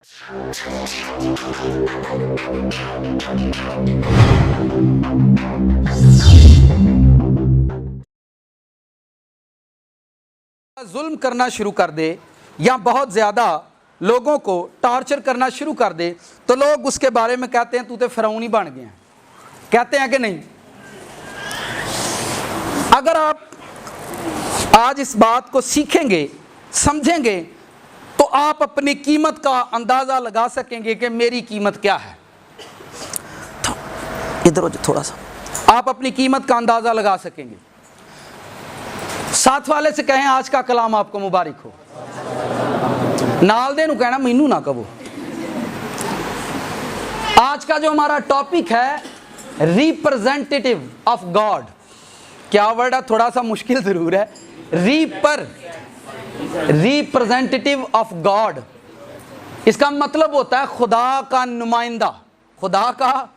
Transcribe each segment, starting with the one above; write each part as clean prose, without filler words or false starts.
जुल्म करना शुरू कर दे या बहुत ज़्यादा लोगों को टॉर्चर करना शुरू कर दे तो लोग उसके बारे में कहते हैं तू तो फिरौन ही बन गया। कहते हैं कि नहीं? अगर आप आज इस बात को सीखेंगे, समझेंगे, तो आप अपनी कीमत का अंदाज़ा लगा सकेंगे कि मेरी कीमत क्या है। तो इधर हो थोड़ा सा, आप अपनी कीमत का अंदाज़ा लगा सकेंगे। साथ वाले से कहें आज का कलाम आपको मुबारक हो, नाल दे नू कहना मैनू ना कहो। आज का जो हमारा टॉपिक है रिप्रेजेंटेटिव ऑफ गॉड। क्या वर्ड है? थोड़ा सा मुश्किल जरूर है। रिप्रेजेंटेटिव ऑफ गॉड, इसका मतलब होता है खुदा का नुमाइंदा। खुदा का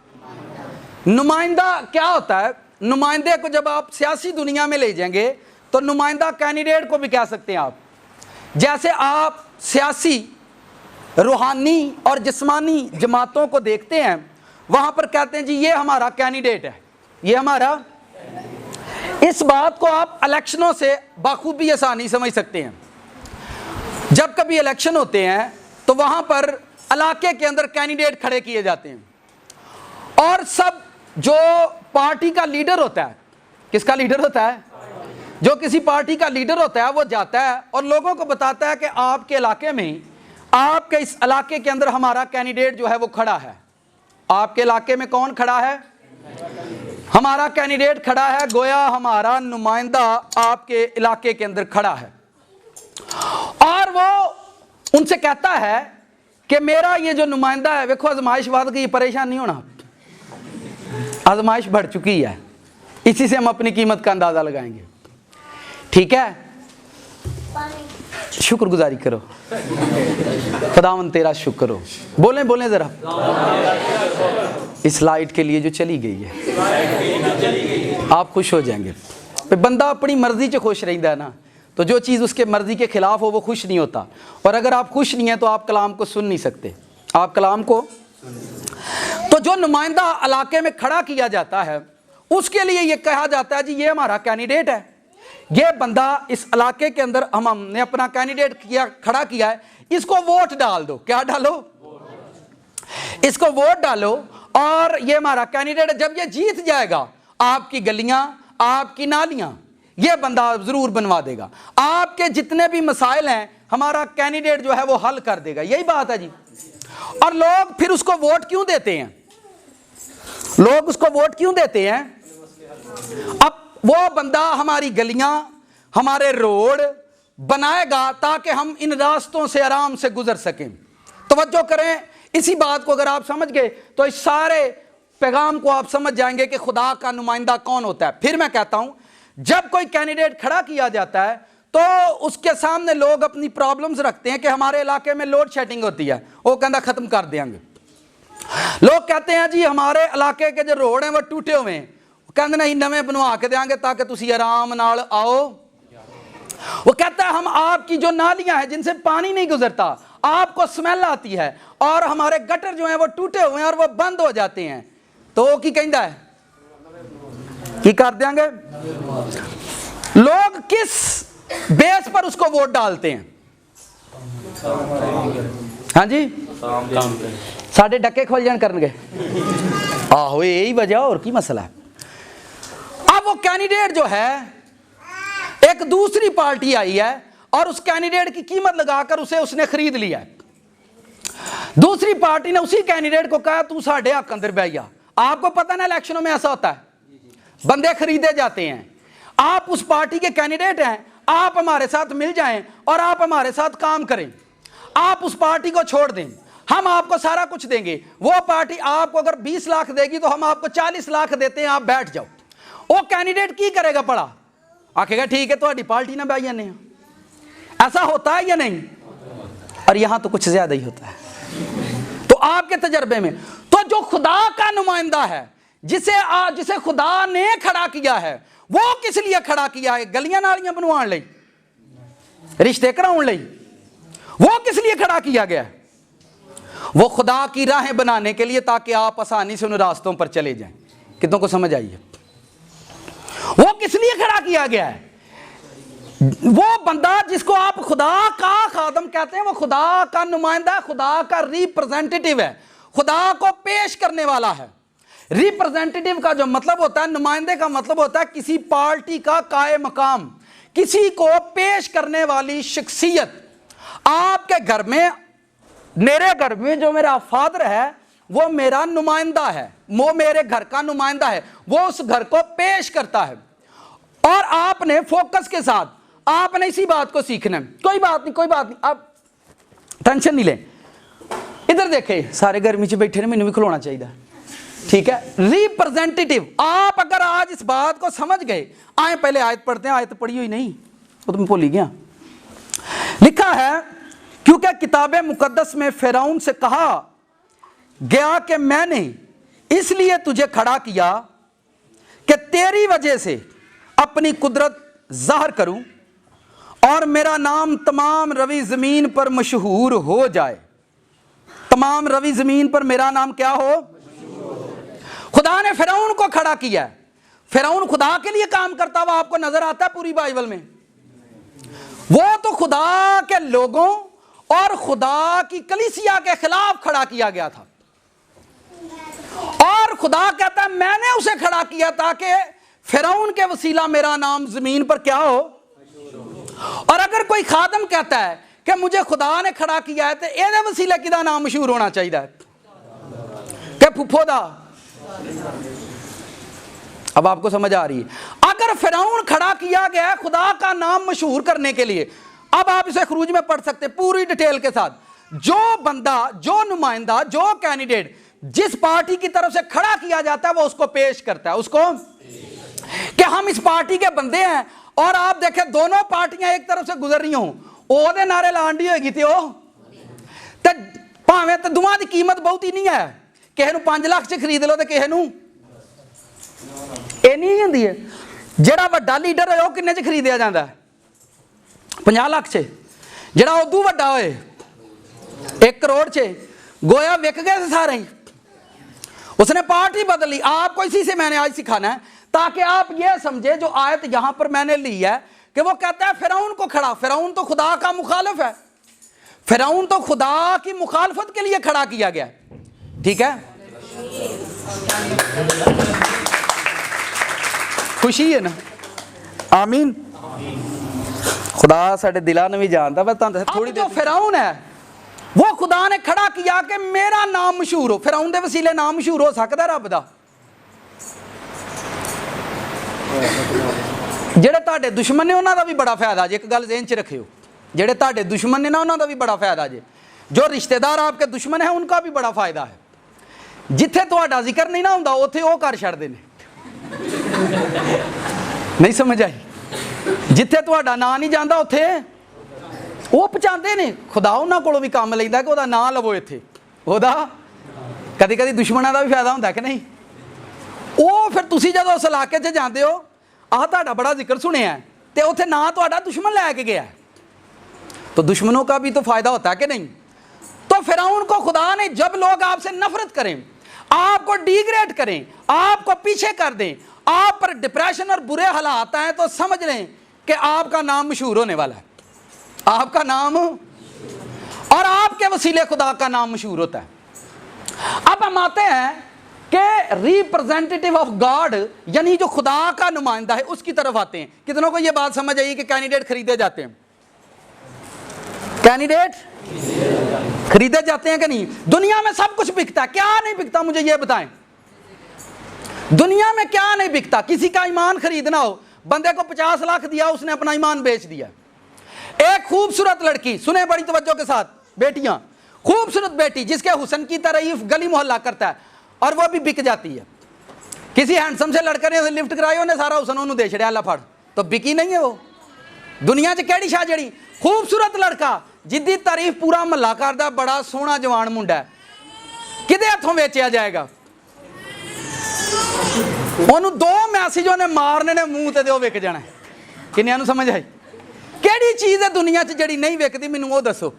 नुमाइंदा क्या होता है? नुमाइंदे को जब आप सियासी दुनिया में ले जाएंगे तो नुमाइंदा कैंडिडेट को भी कह सकते हैं आप। जैसे आप सियासी, रूहानी और जिस्मानी जमातों को देखते हैं, वहां पर कहते हैं जी ये हमारा कैंडिडेट है, ये हमारा। इस बात को आप इलेक्शनों से बाखूबी आसानी समझ सकते हैं। जब कभी इलेक्शन होते हैं तो वहां पर इलाके के अंदर कैंडिडेट खड़े किए जाते हैं और सब जो पार्टी का लीडर होता है, किसका लीडर होता है? जो किसी पार्टी का लीडर होता है वो जाता है और लोगों को बताता है कि आपके इलाके में, आपके इस इलाके के अंदर हमारा कैंडिडेट जो है वो खड़ा है। आपके इलाके में कौन खड़ा है? हमारा कैंडिडेट खड़ा है, गोया हमारा नुमाइंदा आपके इलाके के अंदर खड़ा है। और वो उनसे कहता है कि मेरा ये जो नुमाइंदा है, देखो आजमाइश बाद की परेशान नहीं होना, आजमाइश बढ़ चुकी है, इसी से हम अपनी कीमत का अंदाजा लगाएंगे। ठीक है, शुक्रगुजारी करो, खुदावंद तेरा शुक्र हो। बोलें बोलें जरा, इस लाइट के लिए जो चली गई है आप खुश हो जाएंगे। बंदा अपनी मर्जी से खुश रहता है ना, तो जो चीज़ उसके मर्जी के खिलाफ हो वो खुश नहीं होता। और अगर आप खुश नहीं है तो आप कलाम को सुन नहीं सकते, आप कलाम को। तो जो नुमाइंदा इलाके में खड़ा किया जाता है उसके लिए ये कहा जाता है जी ये हमारा कैंडिडेट है, ये बंदा इस इलाके के अंदर हमने अपना कैंडिडेट खड़ा किया है, इसको वोट डाल दो। क्या डालो? इसको वोट डालो और ये हमारा कैंडिडेट है। जब ये जीत जाएगा आपकी गलियां, आपकी नालियां ये बंदा जरूर बनवा देगा। आपके जितने भी मसाइल हैं हमारा कैंडिडेट जो है वो हल कर देगा। यही बात है जी। और लोग फिर उसको वोट क्यों देते हैं? लोग उसको वोट क्यों देते हैं? अब वो बंदा हमारी गलियां, हमारे रोड बनाएगा ताकि हम इन रास्तों से आराम से गुजर सकें। तवज्जो करें, इसी बात को अगर आप समझ गए तो इस सारे पैगाम को आप समझ जाएंगे कि खुदा का नुमाइंदा कौन होता है। फिर मैं कहता हूं, जब कोई कैंडिडेट खड़ा किया जाता है तो उसके सामने लोग अपनी प्रॉब्लम्स रखते हैं कि हमारे इलाके में लोड शेडिंग होती है, वो कहता खत्म कर देंगे। लोग कहते हैं जी हमारे इलाके के जो रोड हैं वो टूटे हुए हैं, कहते नहीं नवे बनवा के देंगे ताकि तुसी आराम नाल आओ। वो कहता है हम आपकी जो नालियां हैं जिनसे पानी नहीं गुजरता, आपको स्मेल आती है और हमारे गटर जो हैं वो टूटे हुए हैं और वो बंद हो जाते हैं, तो वो की कहता है की कर देंगे। लोग किस बेस पर उसको वोट डालते हैं? हाँ जी, साढ़े डके खोल जान करनगे, आहो यही वजह और की मसला है। अब वो कैंडिडेट जो है, एक दूसरी पार्टी आई है और उस कैंडिडेट की कीमत लगाकर उसे उसने खरीद लिया है। दूसरी पार्टी ने उसी कैंडिडेट को कहा तू साढ़े हक अंदर बैठा। आपको पता ना इलेक्शनों में ऐसा होता है, बंदे खरीदे जाते हैं। आप उस पार्टी के कैंडिडेट हैं, आप हमारे साथ मिल जाएं और आप हमारे साथ काम करें, आप उस पार्टी को छोड़ दें, हम आपको सारा कुछ देंगे। वो पार्टी आपको अगर 20 लाख देगी तो हम आपको 40 लाख देते हैं, आप बैठ जाओ। वो कैंडिडेट की करेगा? पड़ा आखेगा ठीक है तो पार्टी ना बैठ जाने। ऐसा होता है या नहीं? और यहां तो कुछ ज्यादा ही होता है। तो आपके तजर्बे में तो जो खुदा का नुमाइंदा है, जिसे खुदा ने खड़ा किया है, वो किस लिए खड़ा किया है? गलियां नालियां बनवाने लई, रिश्ते कराने लई? वो किस लिए खड़ा किया गया? वो खुदा की राहें बनाने के लिए ताकि आप आसानी से उन रास्तों पर चले जाएं। कितनों को समझ आई है? वो किस लिए खड़ा किया गया है? वो बंदा जिसको आप खुदा का खादम कहते हैं, वो खुदा का नुमाइंदा, खुदा का रिप्रेजेंटेटिव है, खुदा को पेश करने वाला है। रिप्रेजेंटेटिव का जो मतलब होता है, नुमाइंदे का मतलब होता है किसी पार्टी का काये मकाम, किसी को पेश करने वाली शख्सियत। आपके घर में, मेरे घर में जो मेरा फादर है वो मेरा नुमाइंदा है, वो मेरे घर का नुमाइंदा है, वो उस घर को पेश करता है। और आपने फोकस के साथ आपने इसी बात को सीखना है। कोई बात नहीं, कोई बात नहीं, आप टेंशन नहीं लें। इधर देखें, सारे गर्मी च बैठे ने, मैंने भी खिलौना चाहिए, ठीक है। रिप्रेजेंटेटिव, आप अगर आज इस बात को समझ गए, आए पहले आयत पढ़ते हैं। आयत पढ़ी हुई नहीं, वो तो मैं भूल ही गया। लिखा है, क्योंकि किताब मुकद्दस में फिरौन से कहा गया कि मैंने इसलिए तुझे खड़ा किया कि तेरी वजह से अपनी कुदरत जाहिर करूं और मेरा नाम तमाम रवी जमीन पर मशहूर हो जाए। तमाम रवी जमीन पर मेरा नाम क्या हो? खुदा ने फिरौन को खड़ा किया। फिरौन खुदा के लिए काम करता हुआ आपको नजर आता है पूरी बाइबल में? वो तो खुदा के लोगों और खुदा की कलीसिया के खिलाफ खड़ा किया गया था। और खुदा कहता है मैंने उसे खड़ा किया ताकि फिरौन के वसीला मेरा नाम जमीन पर क्या हो। और अगर कोई खादम कहता है कि मुझे खुदा ने खड़ा किया है, तो एदे वसीले किदा नाम मशहूर होना चाहिए कि फुफो दा। अब आपको समझ आ रही है? अगर फिरौन खड़ा किया गया है खुदा का नाम मशहूर करने के लिए, अब आप इसे खरूज में पढ़ सकते हैं पूरी डिटेल के साथ। जो बंदा, जो नुमाइंदा, जो कैंडिडेट जिस पार्टी की तरफ से खड़ा किया जाता है, वो उसको पेश करता है, उसको कि हम इस पार्टी के बंदे हैं। और आप देखें दोनों पार्टियां एक तरफ से गुजर रही हों, ओदे नारे लांडी होगी थी ते भावें तो दोवां दी कीमत बहुत ही नहीं है। किसी नूं 5 लाख च खरीद लो तो किसी नूं इन्नी ही हुंदी है। जिहड़ा वड्डा लीडर होए ओह किन्ने च खरीदिया जांदा है? 50 लाख च। जिहड़ा उदू वड्डा होए 1 करोड़ च। गोया विक गए सारे ही, उसने पार्टी बदल ली। आपको इसी से मैंने आज सिखाना है ताकि आप ये समझे जो आयत यहां पर मैंने ली है कि वो कहता है फिरौन को खड़ा। फिरौन तो खुदा का मुखालिफ है, फिरौन तो खुदा की मुखालफत के लिए खड़ा किया गया, ठीक है। खुशी है ना? आमीन। खुदा साडे दिलां नूं भी जानदा। मैं तुहानूं थोड़ी जो फिरौन है वो खुदा ने खड़ा किया कि मेरा नाम मशहूर हो। फिरौन दे वसीले नाम मशहूर हो सकदा रब दा? ਜਿਹੜੇ ਤੁਹਾਡੇ ਦੁਸ਼ਮਣ ਨੇ ਉਹਨਾਂ ਦਾ ਵੀ ਬੜਾ ਫਾਇਦਾ ਜੇ। ਇੱਕ ਗੱਲ ਜ਼ਿਹਨ 'ਚ ਰੱਖਿਓ, ਜਿਹੜੇ ਤੁਹਾਡੇ ਦੁਸ਼ਮਣ ਨੇ ਨਾ ਉਹਨਾਂ ਦਾ ਵੀ ਬੜਾ ਫਾਇਦਾ ਜੇ। ਜੋ ਰਿਸ਼ਤੇਦਾਰ आपके दुश्मन है उनका भी बड़ा फायदा है। जिथे ਤੁਹਾਡਾ ਜ਼ਿਕਰ नहीं ना ਹੁੰਦਾ ਉੱਥੇ ਉਹ ਕਰ ਛੱਡਦੇ ਨੇ। नहीं समझ आई? जिथे ਤੁਹਾਡਾ ਨਾਂ नहीं ਜਾਂਦਾ ਉੱਥੇ ਉਹ ਪਹੁੰਚਾਉਂਦੇ ਨੇ। ਖੁਦਾ ਉਹਨਾਂ ਕੋਲੋਂ ਵੀ ਕੰਮ ਲੈਂਦਾ ਕਿ ਉਹਦਾ ਨਾਂ ਲਵੋ ਇੱਥੇ। ਉਹਦਾ ਕਦੀ ਕਦੀ ਦੁਸ਼ਮਣਾਂ ਦਾ ਵੀ ਫਾਇਦਾ ਹੁੰਦਾ ਕਿ नहीं? ਉਹ ਫਿਰ ਤੁਸੀਂ ਜਦੋਂ ਉਸ ਇਲਾਕੇ 'ਚ ਜਾਂਦੇ ਹੋ, ਆਹ ਤੁਹਾਡਾ बड़ा जिक्र सुने तो उत्थे ना तुहाडा दुश्मन लैके गया, तो दुश्मनों का भी तो फायदा होता है कि नहीं? तो फिरौन को खुदा ने, जब लोग आपसे नफरत करें, आपको डिग्रेड करें, आपको पीछे कर दें, आप पर डिप्रेशन और बुरे हालात आए, तो समझ लें कि आपका नाम मशहूर होने वाला है। आपका नाम और आपके वसीले खुदा का नाम मशहूर होता है। अब हम आते हैं कि रिप्रेजेंटेटिव ऑफ गॉड यानी जो खुदा का नुमाइंदा है उसकी तरफ आते हैं। कितनों को यह बात समझ आई कि कैंडिडेट खरीदे जाते हैं? कैंडिडेट खरीदे जाते हैं कि नहीं? दुनिया में सब कुछ बिकता है, क्या नहीं बिकता मुझे यह बताएं? दुनिया में क्या नहीं बिकता? किसी का ईमान खरीदना हो, बंदे को 50 लाख दिया, उसने अपना ईमान बेच दिया। एक खूबसूरत लड़की, सुने बड़ी तवज्जो के साथ बेटियां, खूबसूरत बेटी जिसके हुस्न की तारीफ गली मोहल्ला करता है, और वो भी बिक जाती है। किसी हैंडसम से लड़के ने लिफ्ट कराई, उन्हें सारा हुस्न उन्होंने दे छड़िया, फड़, तो बिकी नहीं है वो। दुनिया च केड़ी शाह जड़ी खूबसूरत लड़का जिद्दी तारीफ पूरा महला करदा, बड़ा सोहना जवान मुंडा है, किदे हथों बेचिया जाएगा? उन्होंने 2 मैसेज उन्हें मारने ने मूँह ते विक जाना। किन्नियां नूं समझ आई? केड़ी चीज़ है दुनिया च जड़ी नहीं विकदी? मैनूं वो दसो,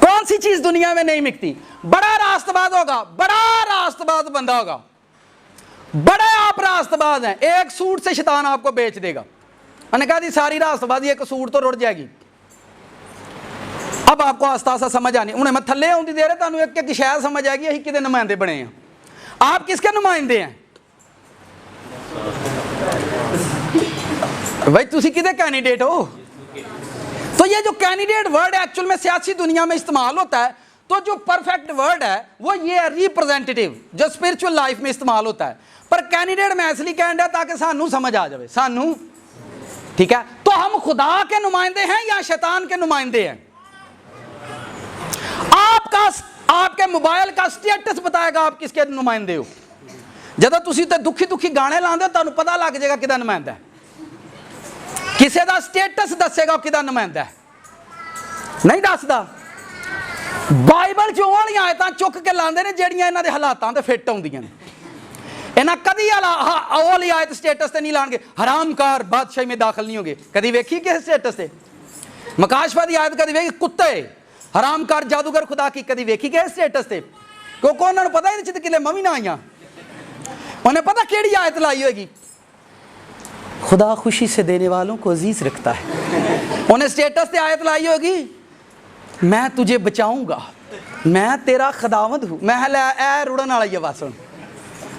कौन कौन सी चीज दुनिया में नहीं मिलती? बड़ा रास्तबाज होगा, बड़ा रास्तबाज बंदा होगा, बड़े आप रास्तबाज हैं, एक सूट से शैतान आपको बेच देगा। मैंने कहा जी सारी रास्तबाजी एक सूट तो रुड़ जाएगी। अब आपको आस्ता आस्ता समझ आनी, उन्हें मैं थले आउंदी दे रहे तुहानू एक एक शायद समझ आएगी असीं किहदे नुमाइंदे बने हैं। आप किसके नुमाइंदे हैं भाई? तुसी किहदे कैंडिडेट हो? तो ये जो कैंडिडेट वर्ड एक्चुअल में सियासी दुनिया में इस्तेमाल होता है, तो जो परफेक्ट वर्ड है वो ये है रिप्रेजेंटेटिव, जो स्पिरिचुअल लाइफ में इस्तेमाल होता है। पर कैंडिडेट मैं इसलिए कह रहा ताकि सानू समझ आ जाए, सानू, ठीक है? तो हम खुदा के नुमाइंदे हैं या शैतान के नुमाइंदे हैं? आपका आपके मोबाइल का स्टेटस बताएगा आप किसके नुमाइंदे हो। जदों तुसीं ते दुखी दुखी गाने लाते हो तुहानू पता लग जाएगा किहदा नुमाइंदा है। किसी का स्टेटस दसेगा किहदा नुमाइंदा है, नहीं दसदा। बाइबल चों वाली आयतां चुक के लांदे ने जिहड़ियां इन्हां दे हालातां ते फिट आउंदियां ने। इन्हां कदी ओह वाली आयत स्टेटस ते नहीं लाणगे, हरामकार बादशाही में दाखिल नहीं होंगे। कदी वेखी किस स्टेटस ते? मकाशवा दी आयत कदी वेखी? कुत्ते हरामकार जादूगर खुदा की कदी वेखी किस स्टेटस ते? क्योंकि उन्होंने पता ही नहीं किले मवी ना आईयां, उन्हें पता केड़ी आयत लाई होगी, खुदा खुशी से देने वालों को अजीज रखता है। उन्हें स्टेटस से आयत लाई होगी, मैं तुझे बचाऊंगा, मैं तेरा खदावंद हूं। मैं रुड़न वाला ये बात सुन,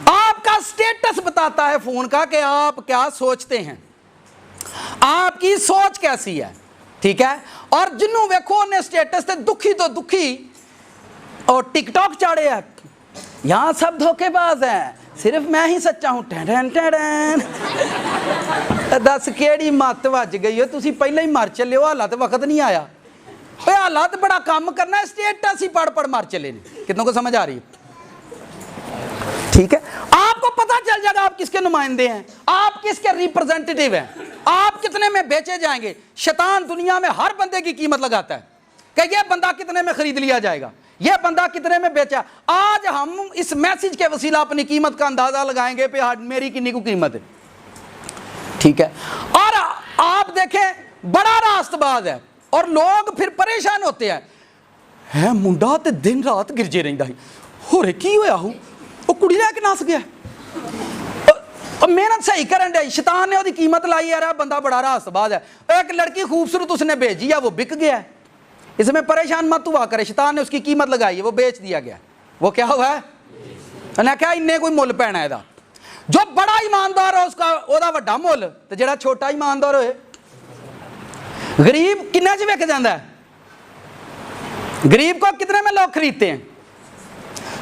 आपका स्टेटस बताता है फोन का कि आप क्या सोचते हैं, आपकी सोच कैसी है, ठीक है? और जिन्हों वेखो ने स्टेटस से दुखी तो दुखी और टिकटॉक चाड़े है, यहां सब धोखेबाज हैं, सिर्फ मैं ही सच्चा हूं। टैन टैन दस केड़ी मत वज गई हो, तुसी पहले ही मर चले हो, हालात वक्त नहीं आया। हालात बड़ा काम करना है, स्टेटस ही पढ़ पढ़ मर चले ने। कितनों को समझ आ रही है? ठीक है, आपको पता चल जाएगा आप किसके नुमाइंदे हैं, आप किसके रिप्रेजेंटेटिव हैं, आप कितने में बेचे जाएंगे। शैतान दुनिया में हर बंदे की कीमत लगाता है कि यह बंदा कितने में खरीद लिया जाएगा, यह बंदा कितने में बेचा। आज हम इस मैसेज के वसीला अपनी कीमत का अंदाजा लगाएंगे पे मेरी कितनी को कीमत है, ठीक है? और आप देखें बड़ा रास्तबाज है और लोग फिर परेशान होते हैं, है मुंडा ते दिन रात गिरजे रहिंदा है, होरे की होया हो, वो कुड़ी लैके नस गया, मेहनत सही करन डे, शैतान ने उसकी कीमत लाई, यार बंदा बड़ा रास्तबाज है। एक लड़की खूबसूरत उसने भेजी है, वो बिक गया है, इसमें परेशान मत हुआ करे, शैतान ने उसकी कीमत लगाई है, वो बेच दिया गया। वो क्या हुआ है? उन्हें क्या इन्ने कोई मुल पैना है। जो बड़ा ईमानदार है उसका ओदा वड्डा मुल, तो जेड़ा छोटा ईमानदार होए गरीब किन्ने च विक जाता है? गरीब को कितने में लोग खरीदते हैं?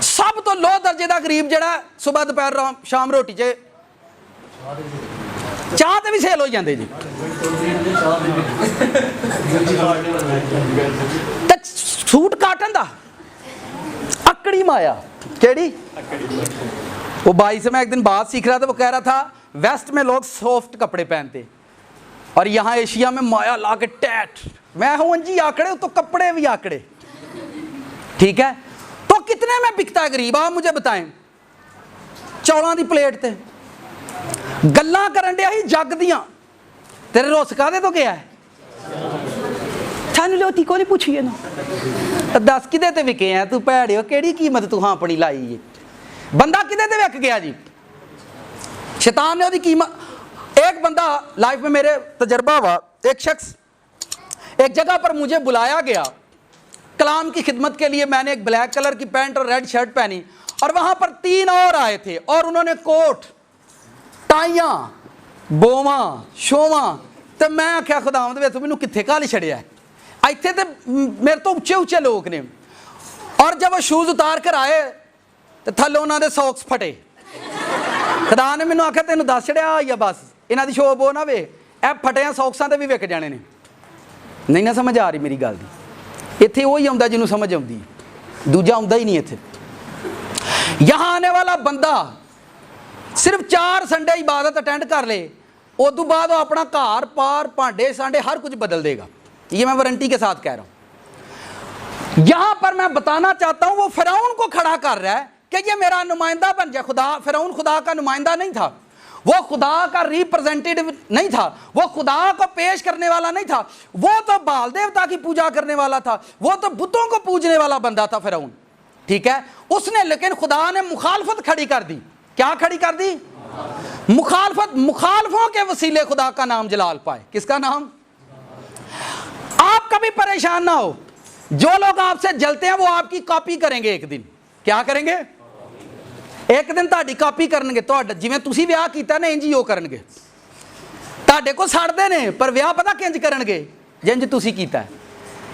सब तो लो दर्जे का गरीब जेड़ा सुबह दोपहर शाम रोटी च चाह ते भी सेल हो जाते जी। सूट काटन दा अकड़ी माया केड़ी? वो भाई से मैं एक दिन बात सीख रहा था, वो कह रहा था वेस्ट में लोग सॉफ्ट कपड़े पहनते और यहाँ एशिया में माया ला के टैट। मैं हूं जी आंकड़े, तो कपड़े भी आंकड़े, ठीक है? तो कितने में बिकता है गरीब, आप मुझे बताएं। चौलों की प्लेट ते गल्लां करन डे ही जग दियां, तेरे रुस कादे तो गया है? थानू लोटी को नहीं पूछिए ना, दस किदे ते विके हैं तू भैड़ियो, केड़ी कीमत तू हाँ अपनी लाई है? बंदा किदे ते विक गया जी? शैतान ने उसकी कीमत। एक बंदा लाइफ में मेरे तजर्बा हुआ, एक शख्स एक जगह पर मुझे बुलाया गया कलाम की खिदमत के लिए। मैंने एक ब्लैक कलर की पैंट और रेड शर्ट पहनी और वहां पर 3 और आए थे और उन्होंने कोट टाइयां बोवा शोवा, तो मैं आख्या खुदावंद वे तू मैनू कित्थे घाल छड़िया है, इत्थे ते मेरे तो उच्चे उच्चे लोग ने। और जब वो शूज उतार कर आए तो थल्ले उन्होंने सॉक्स फटे। खुदा ने मैनू आख्या तेनू दस छड़िया या बस इन्हां दी शोभ हो ना वे, ए फटिया सॉक्सां ते भी विक जाने ने। नहीं ना समझ आ रही मेरी गल दी? इत्थे वही आउंदा जिन्हों समझ आउंदी, दूजा आउंदा ही नहीं इत्थे। यहाँ आने वाला बंदा सिर्फ 4 संडे इबादत अटेंड कर ले, उदू बाद वो अपना घर पार भांडे सांडे हर कुछ बदल देगा। ये मैं वारंटी के साथ कह रहा हूं। यहां पर मैं बताना चाहता हूं वो फिरौन को खड़ा कर रहा है कि ये मेरा नुमाइंदा बन जाए। खुदा फिरौन खुदा का नुमाइंदा नहीं था, वो खुदा का रिप्रेजेंटेटिव नहीं था, वो खुदा को पेश करने वाला नहीं था, वो तो बाल देवता की पूजा करने वाला था, वो तो बुतों को पूजने वाला बंदा था फिरौन। ठीक है, उसने, लेकिन खुदा ने मुखालफत खड़ी कर दी। क्या खड़ी कर दी? मुखालफत। मुखालफों के वसीले खुदा का नाम जलाल पाए। किसका नाम? आप कभी परेशान ना हो, जो लोग आपसे जलते हैं वो आपकी कॉपी करेंगे एक दिन। क्या करेंगे? एक दिन ताड़ी कॉपी करनगे, तो जिवें तुसी विआह कीता ना इंज ही ਉਹ करनगे। ताड़े को सड़दे ने पर विआह पता किंज करनगे, जिंज तुसी कीता है।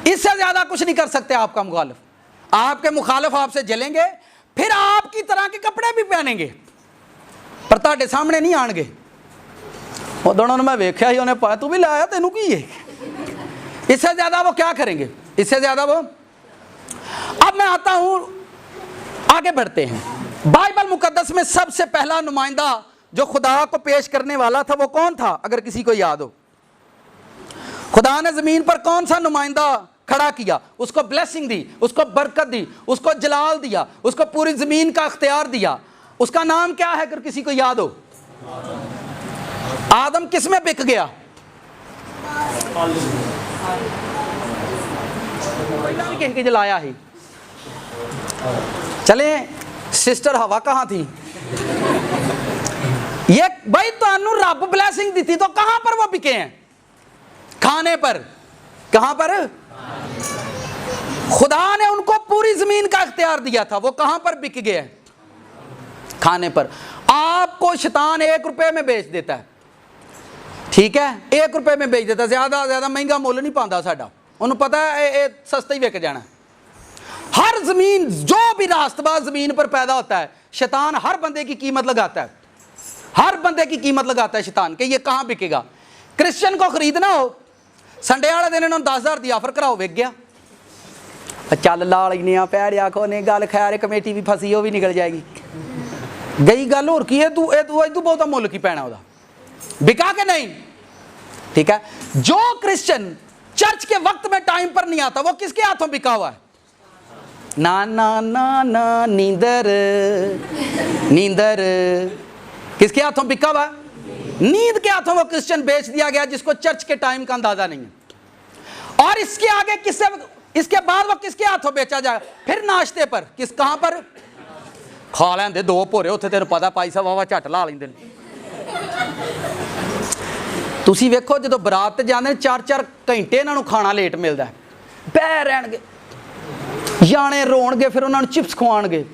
इससे ज्यादा कुछ नहीं कर सकते आपका मुखालिफ। आपके मुखालिफ आपसे जलेंगे, फिर आपकी तरह के कपड़े भी पहनेंगे, पर ताड़े सामने नहीं आएंगे। वो दोनों ने मैं वेख्या ही, उन्हें पाया तू भी लाया, तेनू की है। इससे ज्यादा वो क्या करेंगे? इससे ज्यादा वो। अब मैं आता हूं, आगे बढ़ते हैं। बाइबल मुकद्दस में सबसे पहला नुमाइंदा जो खुदा को पेश करने वाला था वो कौन था, अगर किसी को याद हो? खुदा ने जमीन पर कौन सा नुमाइंदा खड़ा किया? उसको ब्लेसिंग दी, उसको बरकत दी, उसको जलाल दिया, उसको पूरी जमीन का अख्तियार दिया। उसका नाम क्या है, अगर किसी को याद हो? आदम किस में बिक गया? के जलाया ही। चले, सिस्टर हवा कहां थी? ये भाई तो रब ब्लेसिंग दी थी, तो कहां पर वो बिके हैं? खाने पर। कहां पर? खुदा ने उनको पूरी जमीन का अख्तियार दिया था, वो कहां पर बिक गए? खाने पर। आपको शैतान 1 रुपए में बेच देता है, ठीक है, 1 रुपए में बेच देता, ज्यादा महंगा मुल नहीं पाता साडा, उन्हें पता है ये सस्ता ही बिक जाना। हर जमीन, जो भी रास्तबाज जमीन पर पैदा होता है, शैतान हर बंदे की कीमत लगाता है, हर बंदे की कीमत लगाता है शैतान कि ये कहां बिकेगा। क्रिश्चियन को खरीदना हो, संडे वाले दिन इन्होंने 10,000 की ऑफर कराओ, बिक गया। चल ला लेने पैर आखो ने गल, खैर कमेटी भी फसी, वो भी निकल जाएगी। गई गल होर की है, तू बहुत मुल की पैना वह बिका के नहीं। ठीक है, जो क्रिश्चियन चर्च के वक्त में टाइम पर नहीं आता, वो किसके हाथों बिका हुआ है? ना ना ना ना, नींदर नींदर किसके हाथों बिका हुआ है? नींद के हाथों वो क्रिश्चियन बेच दिया गया, जिसको चर्च के टाइम का अंदाजा नहीं है। और इसके आगे किससे, इसके बाद वो किसके हाथों बेचा जाएगा? फिर नाश्ते पर, किस, कहां पर? खा लेंदे 2 भोरे उत्थे, तेन पता पाई सा वावा झट ला लेंदे। तुसी वेखो जो बरात ते जांदे 4-4 घंटे इन्हों खाना लेट मिलता है, बह रहणगे, जाने रोणगे, फिर उन्होंने चिप्स खवाणगे,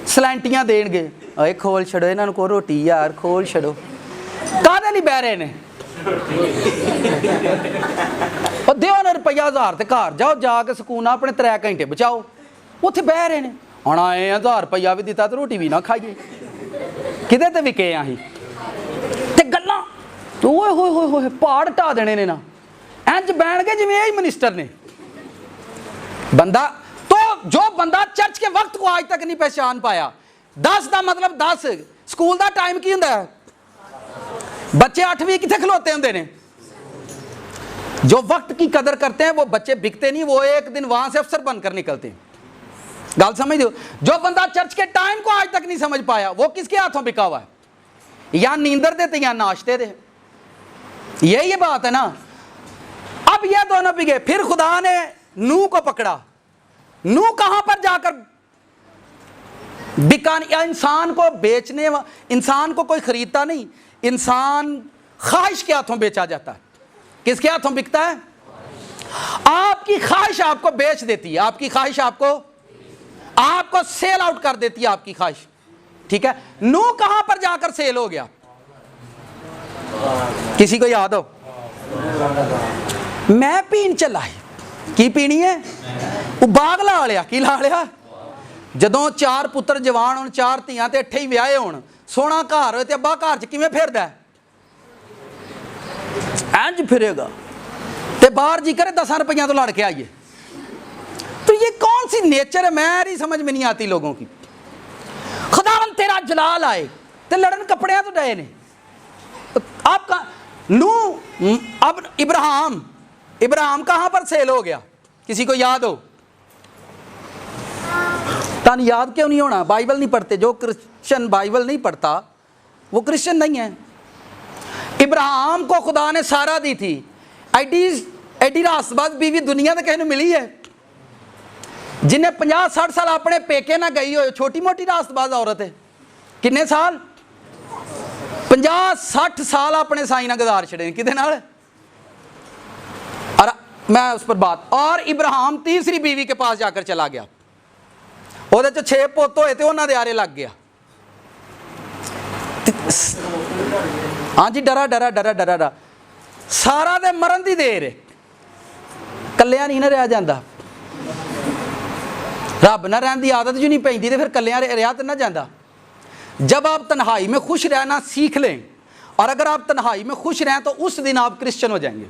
सलैंटियां देणगे, अरे खोल छड़ो इन्हों को रोटी यार, खोल छड़ो। काहदे लई बह रहे ने? दिओ ना रुपया 1000 ते घर जाओ, जाके सकून अपने 3 घंटे बचाओ, उत्थे बह रहे ने। हुण आए 1000 रुपया भी दिता तो रोटी भी ना खाइए, किदे ते विके असीं ते गल्लां ओए होए होए होए पहाड़ ढा देने ने ना, इंज बैठगे जिवें यही मिनिस्टर ने। बंदा तो जो बंदा चर्च के वक्त को आज तक नहीं पहचान पाया, 10 का मतलब 10, स्कूल का टाइम की हुंदा है? बच्चे 8वीं किथे खलोते होंदे ने? जो वक्त की कदर करते हैं वो बच्चे बिकते नहीं, वो एक दिन वहां से अफसर बनकर निकलते हैं। गल समझ दो, जो बंदा चर्च के टाइम को आज तक नहीं समझ पाया, वो किसके हाथों बिका हुआ है? या नींदर देते या नाश्ते दे, यही बात है ना। अब ये दोनों बिके। फिर खुदा ने नूह को पकड़ा। नूह कहां पर जाकर बिका? इंसान को बेचने, इंसान को कोई खरीदता नहीं, इंसान ख्वाहिश के हाथों बेचा जाता है। किसके हाथों बिकता है? आपकी ख्वाहिश आपको बेच देती है, आपकी ख्वाहिश आपको सेल आउट कर देती है, आपकी ख्वाहिश। ठीक है, नूह कहां पर जाकर सेल हो गया? किसी को याद हो? मैं पीन चला है। की पीनी है? वो बाग ला लिया। की ला लिया? जदों 4 पुत्र जवान होण, 4 धीआं ते 8 ही विआहे होण, सोना घर होए ते अब्बा घर च किवें फिरदा है? इंज फिरेगा ते बाहर जी करे 10 रुपया तो लड़ के आइए। तो ये कौन सी नेचर है? मेरी समझ में नहीं आती लोगों की। खुदावन तेरा जलाल आए ते लड़न कपड़े तो डे ने। आपका नूह, अब इब्राहिम कहां पर सेल हो गया? किसी को याद हो? तन याद क्यों नहीं होना? बाइबल नहीं पढ़ते। जो क्रिश्चियन बाइबल नहीं पढ़ता वो क्रिश्चियन नहीं है। इब्राहिम को खुदा ने सारा दी थी, एडी रास्तबाज बीवी दुनिया में कहीं मिली है जिन्हें 50-60 साल अपने पेके ना गई हो। छोटी मोटी रास्तबाज औरत है, कितने साल? 50-60 साल अपने साई ना गुजार छड़े कि और मैं उस पर बात। और इब्राहिम तीसरी बीवी के पास जाकर चला गया, ਉਹਦੇ ਚ 6 ਪੁੱਤ ਹੋਏ ਤੇ ਉਹਨਾਂ ਦੇ ਆਰੇ ਲੱਗ ਗਿਆ। हाँ जी, डरा डरा डरा डरा डरा सारा दे मरण दी देर है, कलिया नहीं ना रहा जाता। रब ना रहने की आदत जो नहीं पैंदी तो फिर कलिया रहा तो ना जाता। जब आप तन्हाई में खुश रहना सीख लें, और अगर आप तन्हाई में खुश रहें तो उस दिन आप क्रिश्चियन हो जाएंगे।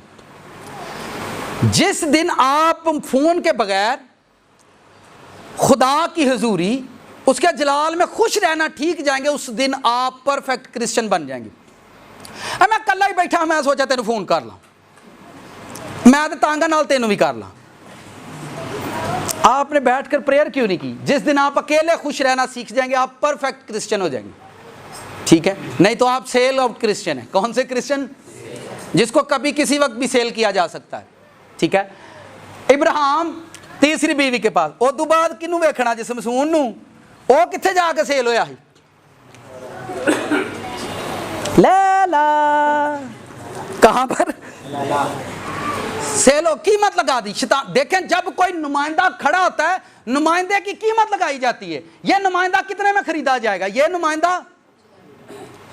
जिस दिन आप फ़ोन के बगैर खुदा की हुजूरी, उसके जलाल में खुश रहना ठीक जाएंगे, उस दिन आप परफेक्ट क्रिश्चियन बन जाएंगे। मैं कल्ला ही बैठा, मैं सोचा तेन फोन कर ला, मैं तो तांगा नाल तेनों भी कर ला। आपने बैठकर प्रेयर क्यों नहीं की? जिस दिन आप अकेले खुश रहना सीख जाएंगे, आप परफेक्ट क्रिश्चियन हो जाएंगे। ठीक है, नहीं तो आप सेल आउट क्रिश्चियन है। कौन से क्रिश्चियन? जिसको कभी किसी वक्त भी सेल किया जा सकता है। ठीक है, इब्राहिम तीसरी बीवी के पास, उदू बाद किनू वेखना जिस मसून नू, वो कित्थे जाके सेल होया ही? लैला, कहां पर सेल हो? कीमत लगा दी शैतान। देखें, जब कोई नुमाइंदा खड़ा होता है, नुमाइंदे की कीमत लगाई जाती है। ये नुमाइंदा कितने में खरीदा जाएगा? ये नुमाइंदा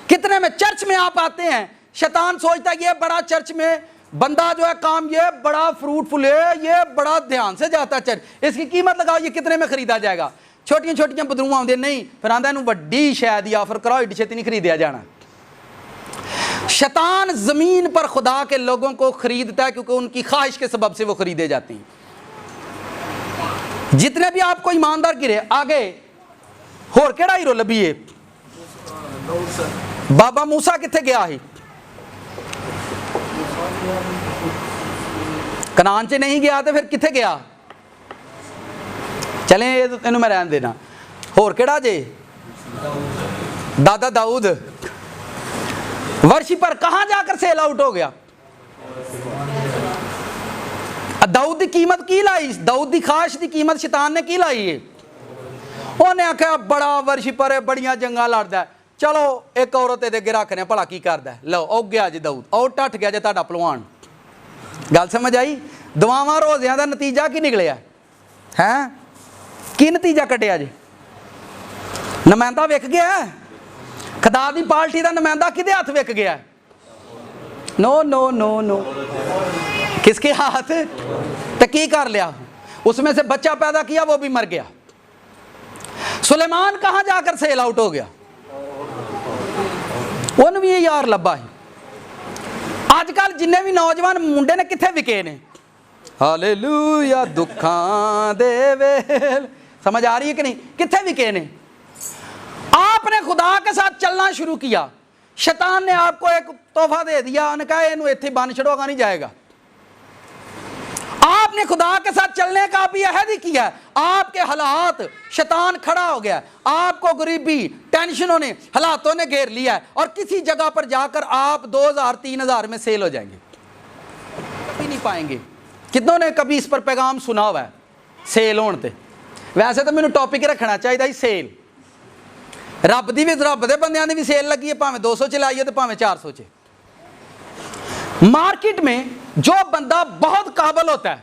कितने में? चर्च में आप आते हैं, शैतान सोचता है ये बड़ा चर्च में बंदा जो है काम, ये बड़ा फ्रूटफुल है, ये बड़ा ध्यान से जाता है चर्च, इसकी कीमत लगाओ, ये कितने में खरीदा जाएगा? छोटियां छोटियां बदरूं आउंदे नहीं, फिर आंदा इहनूं वड्डी शै दी ऑफर कराओ, एडी छेती नहीं खरीदिया जाना। शैतान जमीन पर खुदा के लोगों को खरीदता है क्योंकि उनकी ख्वाहिश के सबब से वो खरीदे जाते हैं। जितने भी आपको ईमानदार गिरे आगे होर केड़ा हीरो लभीए? बाबा मूसा कित्थे गया ही? कनान च नहीं गया तो फिर कित्थे गया? चलें इन्हूं मैं रहन देना। होर केड़ा जे? दादा दाऊद। वर्षी पर कहां जाकर सेल आउट हो गया? दाऊद की कीमत की लाई? दाऊद की खाश की कीमत शैतान ने की लाई है। उन्हें आख्या बड़ा वर्षी पर है, बड़ियां जंगा लड़दा है, चलो एक औरत दे अगे रखने भला की करदा है। लो औ गया जी दाऊद, औ टट गया जे तुहाडा पहलवान। गल समझ आई? दुआवां रोज़ियां दा नतीजा की निकलिया है? की नतीजा कढ़िया जी? नुमाइंदा विक गया। खुदा दी पार्टी का नुमाइंदा किहदे हथ विक गया? नो नो नो नो, किसके हाथ? तो की कर लिया? उसमें से बच्चा पैदा किया, वो भी मर गया। सुलेमान कहां जाकर सेल आउट हो गया? उन्होंने भी यार लब्बा है। आजकल जिन्ने भी नौजवान मुंडे ने कित्थे विके ने? हालेलुया, दुखां दे वेल, समझ आ रही है कि नहीं? कित्थे विके ने? आपने खुदा के साथ चलना शुरू किया, शैतान ने आपको एक तोहफा दे दिया, उन्होंने कहा इन्हू इत्थे बन छड़ोगा नहीं जाएगा। आपने खुदा के साथ चलने का भी अहद ही किया, आपके हालात, शैतान खड़ा हो गया, आपको गरीबी, टेंशनों ने, हालातों ने घेर लिया है, और किसी जगह पर जाकर आप 2000-3000 में सेल हो जाएंगे, कभी नहीं पाएंगे। कितनों ने कभी इस पर पैगाम सुना हुआ है सेल होने ते? वैसे तो मैंने टॉपिक रखना चाहिए सेल। रब दी भी, रब दे बंदियां दी भी सेल लगी है, भावें 200 चलाइए तो भावें 400 च। मार्केट में जो बंदा बहुत काबिल होता है,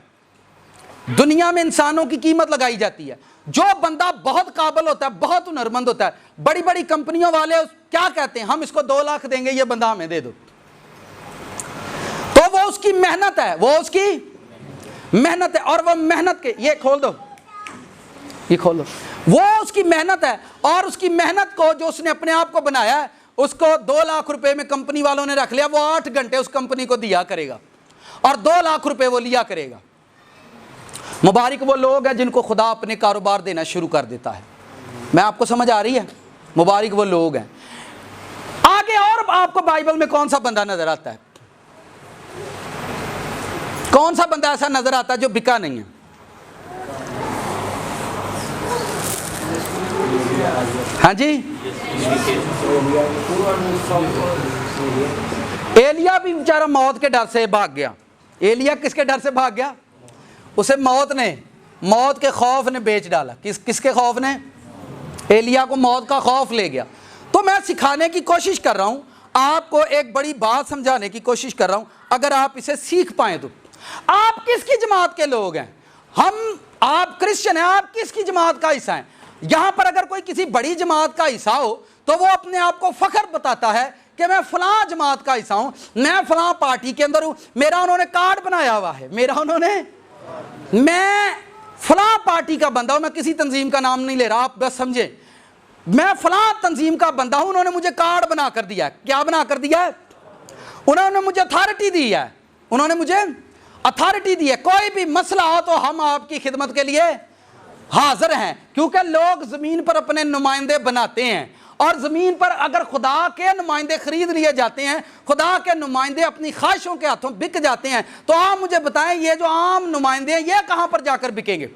दुनिया में इंसानों की कीमत लगाई जाती है। जो बंदा बहुत काबिल होता है, बहुत हुनरमंद होता है, बड़ी बड़ी कंपनियों वाले क्या कहते हैं, हम इसको 2 लाख देंगे, ये बंदा हमें दे दो। तो वो उसकी मेहनत है, वो उसकी मेहनत है, और वो मेहनत के, ये खोल दो, ये खोल दो, वो उसकी मेहनत है, और उसकी मेहनत को जो उसने अपने आप को बनाया है, उसको 2 लाख रुपए में कंपनी वालों ने रख लिया। वो 8 घंटे उस कंपनी को दिया करेगा और 2 लाख रुपए वो लिया करेगा। मुबारक वो लोग हैं जिनको खुदा अपने कारोबार देना शुरू कर देता है। मैं आपको समझ आ रही है? मुबारक वो लोग हैं। आगे और आपको बाइबल में कौन सा बंदा नजर आता है? कौन सा बंदा ऐसा नजर आता है जो बिका नहीं है? हाँ जी, एलिया भी बेचारा मौत के डर से भाग गया। एलिया किसके डर से भाग गया? उसे मौत के खौफ ने बेच डाला। किसके खौफ ने? एलिया को मौत का खौफ ले गया। तो मैं सिखाने की कोशिश कर रहा हूं, आपको एक बड़ी बात समझाने की कोशिश कर रहा हूं। अगर आप इसे सीख पाए तो आप किसकी जमात के लोग हैं? आप क्रिश्चियन हैं, आप किसकी जमात का हिस्सा हैं? यहां पर अगर कोई किसी बड़ी जमात का हिस्सा हो तो वो अपने आप को फख्र बताता है कि मैं फलां जमात का हिस्सा हूं, मैं फलां पार्टी के अंदर हूं, मेरा उन्होंने कार्ड बनाया हुआ है, मैं फलां पार्टी का बंदा हूं। मैं किसी तंजीम का नाम नहीं ले रहा, आप बस समझे। मैं फलां तंजीम का बंदा हूं, उन्होंने मुझे कार्ड बना कर दिया है। क्या बना कर दिया है? उन्होंने मुझे अथॉरिटी दी है, उन्होंने मुझे अथॉरिटी दी है। कोई भी मसला हो तो हम आपकी खिदमत के लिए हाजिर हैं, क्योंकि लोग जमीन पर अपने नुमाइंदे बनाते हैं, और जमीन पर अगर खुदा के नुमाइंदे खरीद लिए जाते हैं, खुदा के नुमाइंदे अपनी ख्वाहिशों के हाथों बिक जाते हैं, तो आप मुझे बताएं ये जो आम नुमाइंदे हैं ये कहां पर जाकर बिकेंगे?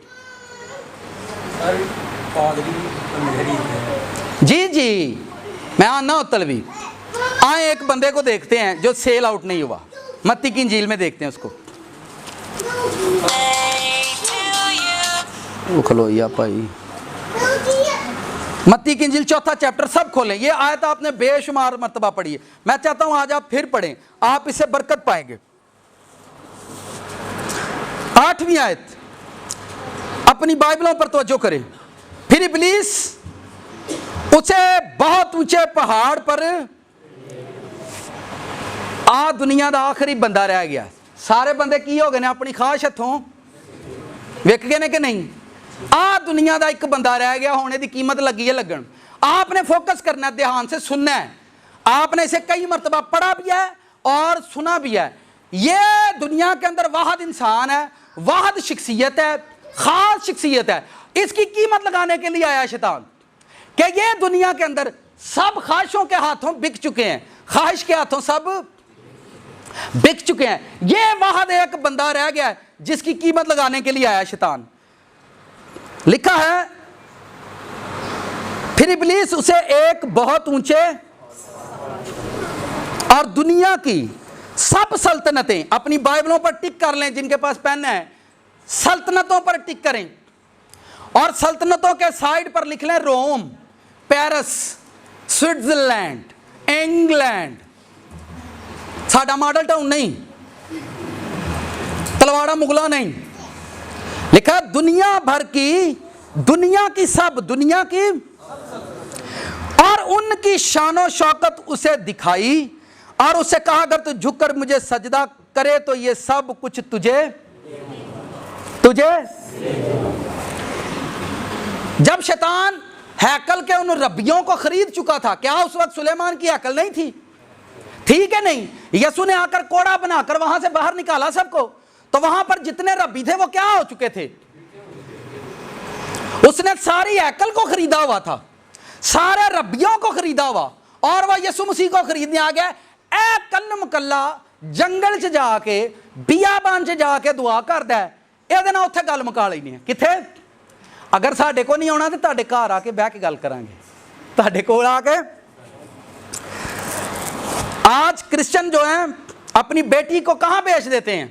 जी, मैं आना तलवी। आए एक बंदे को देखते हैं जो सेल आउट नहीं हुआ, मत्ती की इंजील में देखते हैं उसको। खलोइया भाई, मत्ती की इंजील 4 चैप्टर, सब खोलें। ये आयत आपने बेशुमार मर्तबा पढ़ी है, मैं चाहता हूं आज आप फिर पढ़ें, आप इससे बरकत पाएंगे। 8वीं आयत, अपनी बाइबलों पर तवज्जो करें। फिर इब्लीस उसे बहुत ऊंचे पहाड़ पर, दुनिया का आखिरी बंदा रह गया। सारे बंदे की हो गए ने अपनी ख्वाहिश हथों विक गए ने कि नहीं? दुनिया का एक बंदा रह गया, होने की कीमत लगी है लगन। आपने फोकस करना है, ध्यान से सुनना है। आपने इसे कई मरतबा पढ़ा भी है और सुना भी है। ये दुनिया के अंदर वाहिद इंसान है, वाहिद शख्सियत है, खास शख्सियत है। इसकी कीमत लगाने के लिए आया शैतान कि ये दुनिया के अंदर सब ख्वाहिशों के हाथों बिक चुके हैं, ख्वाहिश के हाथों सब बिक चुके हैं। ये वाहिद एक बंदा रह गया है जिसकी कीमत लगाने के लिए आया शैतान। लिखा है, फिर इब्लीस उसे एक बहुत ऊंचे और दुनिया की सब सल्तनतें, अपनी बाइबलों पर टिक कर लें जिनके पास पेन है, सल्तनतों पर टिक करें, और सल्तनतों के साइड पर लिख लें रोम, पेरिस, स्विट्जरलैंड, इंग्लैंड। साडा मॉडल टाउन नहीं, तलवाड़ा मुगला नहीं। लिखा दुनिया भर की, दुनिया की सब, दुनिया की, और उनकी शानो शौकत उसे दिखाई, और उसे कहा अगर तू झुककर मुझे सजदा करे तो ये सब कुछ तुझे। जब शैतान हैकल के उन रब्बियों को खरीद चुका था, क्या उस वक्त सुलेमान की हैकल नहीं थी? ठीक है नहीं? यसु ने आकर कोड़ा बनाकर वहां से बाहर निकाला सबको, तो वहां पर जितने रब्बी थे वो क्या हो चुके थे? उसने सारी हैकल को खरीदा हुआ था, सारे रब्बियों को खरीदा हुआ, और वह यसु मसीह को खरीदने आ गया। ए कल मकल्ला जंगल च जाके, बियाबान च जाके दुआ करदा है, ਇਹਦੇ ਨਾਲ ਉੱਥੇ ਗੱਲ ਮੁਕਾ ਲੈਣੀ ਹੈ। ਕਿੱਥੇ? अगर साढ़े को नहीं आना तो ਤੁਹਾਡੇ घर आके बह के गल करांगे, ਤੁਹਾਡੇ कोल आके। आज क्रिश्चियन जो है अपनी बेटी को कहां बेच देते हैं?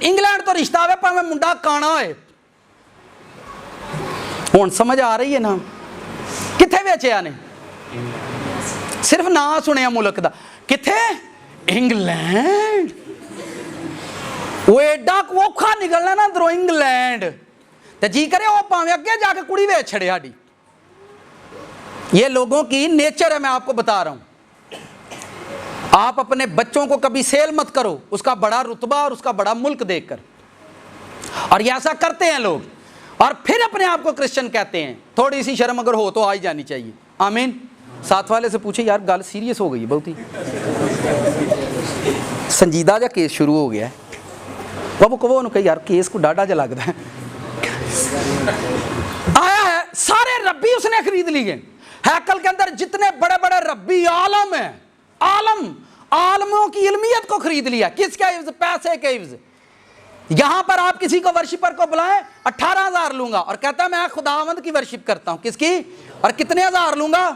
इंग्लैंड तो रिश्ता आवे भावें मुंडा काना होए। हुण समझ आ रही है ना? किथे बेचिया ने? सिर्फ ना सुनिया मुल्क दा। किथे? इंग्लैंड। वो एडा औखा निकलना ना अंदरों इंग्लैंड, तो जी करे वो भावें अगे जाके कुड़ी बेच छड़े साडी। ये लोगों की नेचर है, मैं आपको बता रहा हूं। आप अपने बच्चों को कभी सेल मत करो उसका बड़ा रुतबा और उसका बड़ा मुल्क देखकर, और ये ऐसा करते हैं लोग, और फिर अपने आप को क्रिश्चियन कहते हैं। थोड़ी सी शर्म अगर हो तो आ ही जानी चाहिए। आमीन। साथ वाले से पूछे यार गल सीरियस हो गई बहुत ही, संजीदा जा केस शुरू हो गया है। वो कहो उन्होंने यार केस को डाढ़ा जा लगता है। आया है, सारे रब्बी उसने खरीद लिए। हैकल के अंदर जितने बड़े बड़े रब्बी आलम है, आलमों की इल्मियत को खरीद लिया। किसके इव्ज? पैसे के इव्ज। यहां पर आप किसी को वर्शिपर को बुलाएं, 18,000 लूंगा, और कहता है मैं खुदावंद की वर्शिप करता हूं। किसकी? और कितने हजार लूंगा?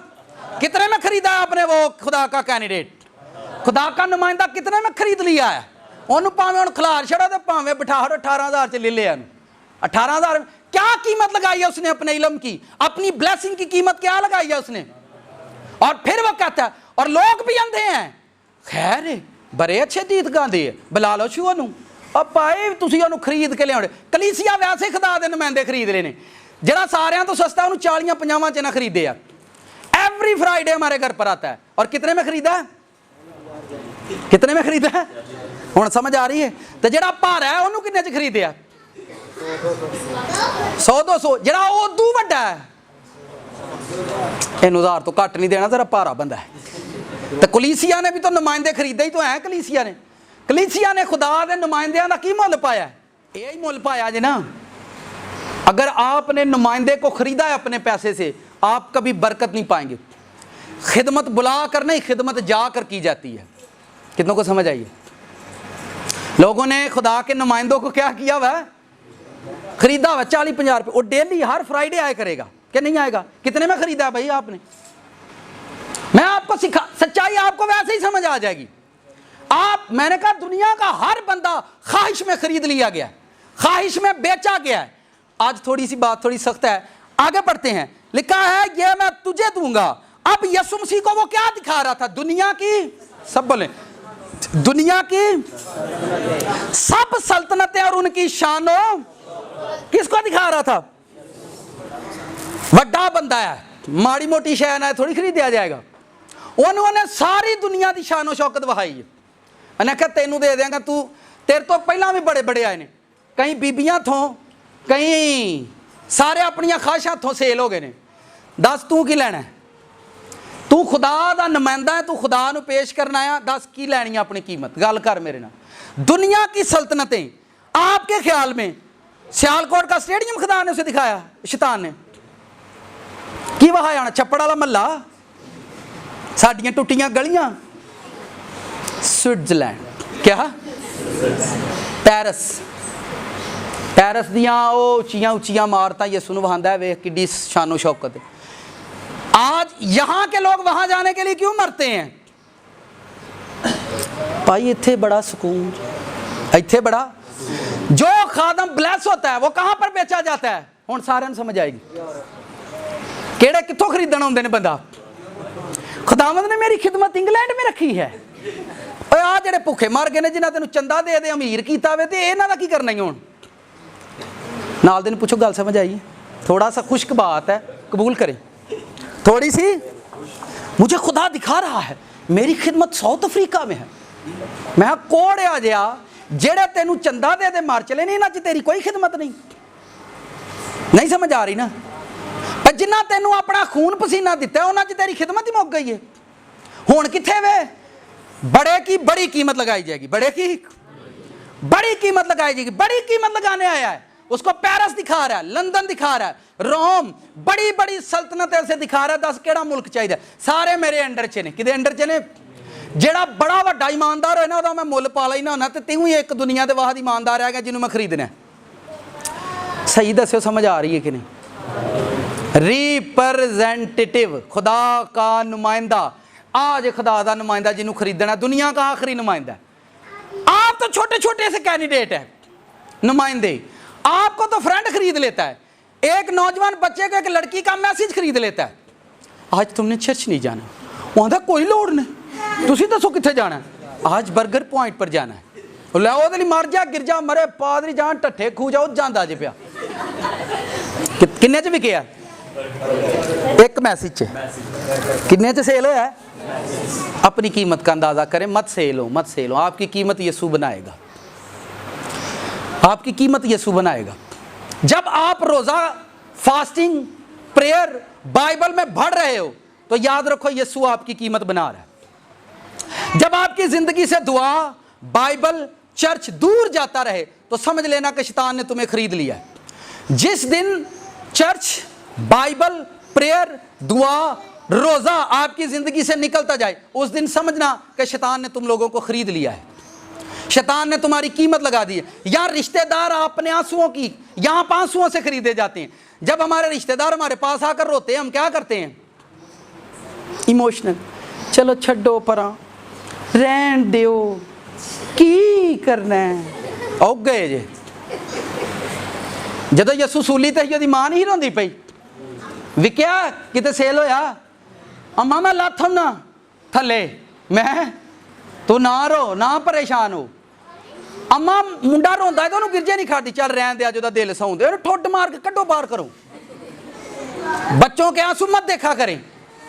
कितने में खरीदा है आपने वो खुदा का कैंडिडेट, खुदा का नुमाइंदा कितने में खरीद लिया है? ओनू भावें हुण खिलार छड़ा ते भावें बिठा 18,000 च ले लिया। 18,000 क्या कीमत लगाई है उसने अपने इल्म की, अपनी ब्लेसिंग की कीमत क्या लगाई है उसने? और फिर वो कहता है, और लोग भी अंधे हैं। खैर बड़े अच्छे गीत गाते हैं, बुला लो छू ओनू, अब भाई तुसीं ओनू खरीद के लिया। कलीसिया वैसे खुदा दे नुमाइंदे खरीद रहे हैं, जरा सारियां तो सस्ता ओनू 40-50 च ना खरीदे आ। एवरी फ्राइडे हमारे घर पर आता है, और कितने में खरीदा है? कितने में खरीदा है? हुण समझ आ रही है? तो जरा भारा है ओनू किन्ने च खरीदे आ? 100-200। जरा उदू वड्डा है इनू 1000 तो घट नहीं देना, जरा भारा बंदा है। तो कलीसिया ने भी तो नुमाइंदे खरीदे ही तो है। कलीसिया ने खुदा दे नुमाइंदियां दा की मुल पाया? यही मुल पाया जे ना। अगर आपने नुमाइंदे को खरीदा है अपने पैसे से, आप कभी बरकत नहीं पाएंगे। खिदमत बुला कर नहीं, खिदमत जाकर की जाती है। कितनों को समझ आई? लोगों ने खुदा के नुमाइंदों को क्या किया हुआ है? खरीदा हुआ 40-50 रुपये। वो डेली हर फ्राइडे आया करेगा क्या नहीं आएगा? कितने में खरीदा है भाई आपने? मैं आपको सिखा, सच्चाई आपको वैसे ही समझ आ जाएगी। मैंने कहा दुनिया का हर बंदा ख्वाहिश में खरीद लिया गया, ख्वाहिश में बेचा गया है। आज थोड़ी सी बात थोड़ी सख्त है, आगे बढ़ते हैं। लिखा है ये मैं तुझे दूंगा। अब यीशु मसीह को वो क्या दिखा रहा था? दुनिया की, सब बोले, दुनिया की सब सल्तनतें और उनकी शानों, किसको दिखा रहा था? वड्डा बंदा है, माड़ी मोटी शय ना थोड़ी खरीदा जाएगा। उन्होंने सारी दुनिया की शानो शौकत वहाई है। उन्हें कहा तेनू दे देंगे, तू तेरे तो पहला भी बड़े बड़े आए ने, कई बीबियां थों, कई सारे अपनिया ख्वाहिशां थों सेल हो गए ने। दस तू की लेना है? तू खुदा दा नुमाइंदा है, तू खुदा नू पेश करना आया, दस की लैनी है अपनी कीमत? गल कर मेरे नाल। दुनिया की सल्तनतें आपके ख्याल में सियालकोट का स्टेडियम खुदा ने उसे दिखाया? शैतान ने की वहां आना? छप्पड़ वाला महला, साडियां टुटियां गलियां, स्विट्जरलैंड, क्या पेरिस, पेरिस दियां उच्चियां उच्चियां इमारतां यसू नूं वहांदा है, वेख किड्डी शानो शौकत। आज यहां के लोग वहां जाने के लिए क्यों मरते हैं? भाई इत्थे बड़ा सुकून, इत्थे बड़ा, जो खादम ब्लेस होता है वो कहां पर बेचा जाता है? हुण सारिआं नूं समझ आएगी। केड़े कित्थों खरीदण आउंदे ने बंदा? खुदावंद ने मेरी खिदमत इंग्लैंड में रखी है। आ जेड़े भुखे मर गए ने, जिन्हां तेनू चंदा दे दे अमीर कीता वे, ते इन्हां दा की करना ही हुण? नाल दे नूं पुछो, गल समझ आई? थोड़ा सा खुश्क बात है, कबूल करें थोड़ी सी। मुझे खुदा दिखा रहा है मेरी खिदमत साउथ अफ्रीका में है। मैं कोड़िया जिहा जेड़े तेनू चंदा दे दे मार चले ने, इन्हां च तेरी कोई खिदमत नहीं। नहीं समझ आ रही ना? पर जिन्हां तेनू अपना खून पसीना दिता उन्हां च तेरी खिदमत ही मुक गई है। हुण कित्थे वे? बड़े की बड़ी कीमत लगाई जाएगी, बड़े की बड़ी कीमत लगाई जाएगी। बड़ी कीमत लगाने आया है, उसको पेरिस दिखा रहा है, लंदन दिखा रहा है, रोम, बड़ी बड़ी सल्तनतें उसे दिखा रहा है। दस केड़ा मुल्क चाहिए? सारे मेरे अंडर च ने। किदे अंडर च ने? जेड़ा बड़ा वड्डा ईमानदार होए ना, ओहदा मैं मुल पा लेना होना, ते तू ही एक दुनिया दे वाहद ईमानदार रह गया जिन्हों मैं खरीदना। सही दस्यो, समझ आ रही है कि नहीं? रिप्रेजेंटेटिव, खुदा का नुमाइंदा। आज खुदा का नुमाइंदा जिन्हों खरीदना, दुनिया का आखिरी नुमाइंदा। आप तो छोटे छोटे से कैंडिडेट है, नुमाइंदे। आपको तो फ्रेंड खरीद लेता है। एक नौजवान बच्चे को एक लड़की का मैसेज खरीद लेता है, आज तुमने चर्च नहीं जाना। वहां कोई लोड़ नहीं, तुसी दसो कित्थे जाना है? आज बर्गर पॉइंट पर जाना है। लै ओहदे लई मर जा, गिरजा मरे, पादरी जान टट्ठे खू जाओ, जांदा जे पिया। किन्ने च विकिया? एक मैसेज च। किन्ने च सेल होया? अपनी कीमत का अंदाजा करें, मत सेल हो, मत सेल हो। आपकी कीमत यीशु बनाएगा, आपकी कीमत यीशु बनाएगा। जब आप रोजा, फास्टिंग, प्रेयर, बाइबल में बढ़ रहे हो तो याद रखो यीशु आपकी कीमत बना रहा है। जब आपकी जिंदगी से दुआ, बाइबल, चर्च दूर जाता रहे तो समझ लेना कि शैतान ने तुम्हें खरीद लिया है। जिस दिन चर्च, बाइबल, प्रेयर, दुआ, रोजा आपकी जिंदगी से निकलता जाए, उस दिन समझना कि शैतान ने तुम लोगों को खरीद लिया है। शैतान ने तुम्हारी कीमत लगा दी है। या रिश्तेदार अपने आंसुओं की, यहाँ आंसुओं से खरीदे जाते हैं। जब हमारे रिश्तेदार हमारे पास आकर रोते हैं, हम क्या करते हैं? इमोशनल, चलो छड्डो परा, रहन दियो, की करना है, औ गए जे। जदों यसू सूली ते ओदी मां नहीं रोंदी पई, विक्या किते सेल होया, अम्मा मैं लाथम ना थले, मैं तू ना रो, ना परेशान हो। अम्मा मुंडा रोंदा है तो उन्होंने गिरजे नहीं खाती, चल रहन दे, अज दिल सौं दे, ठुड मार के कड्डो बाहर करो। बच्चों के आंसू मत देखा करें,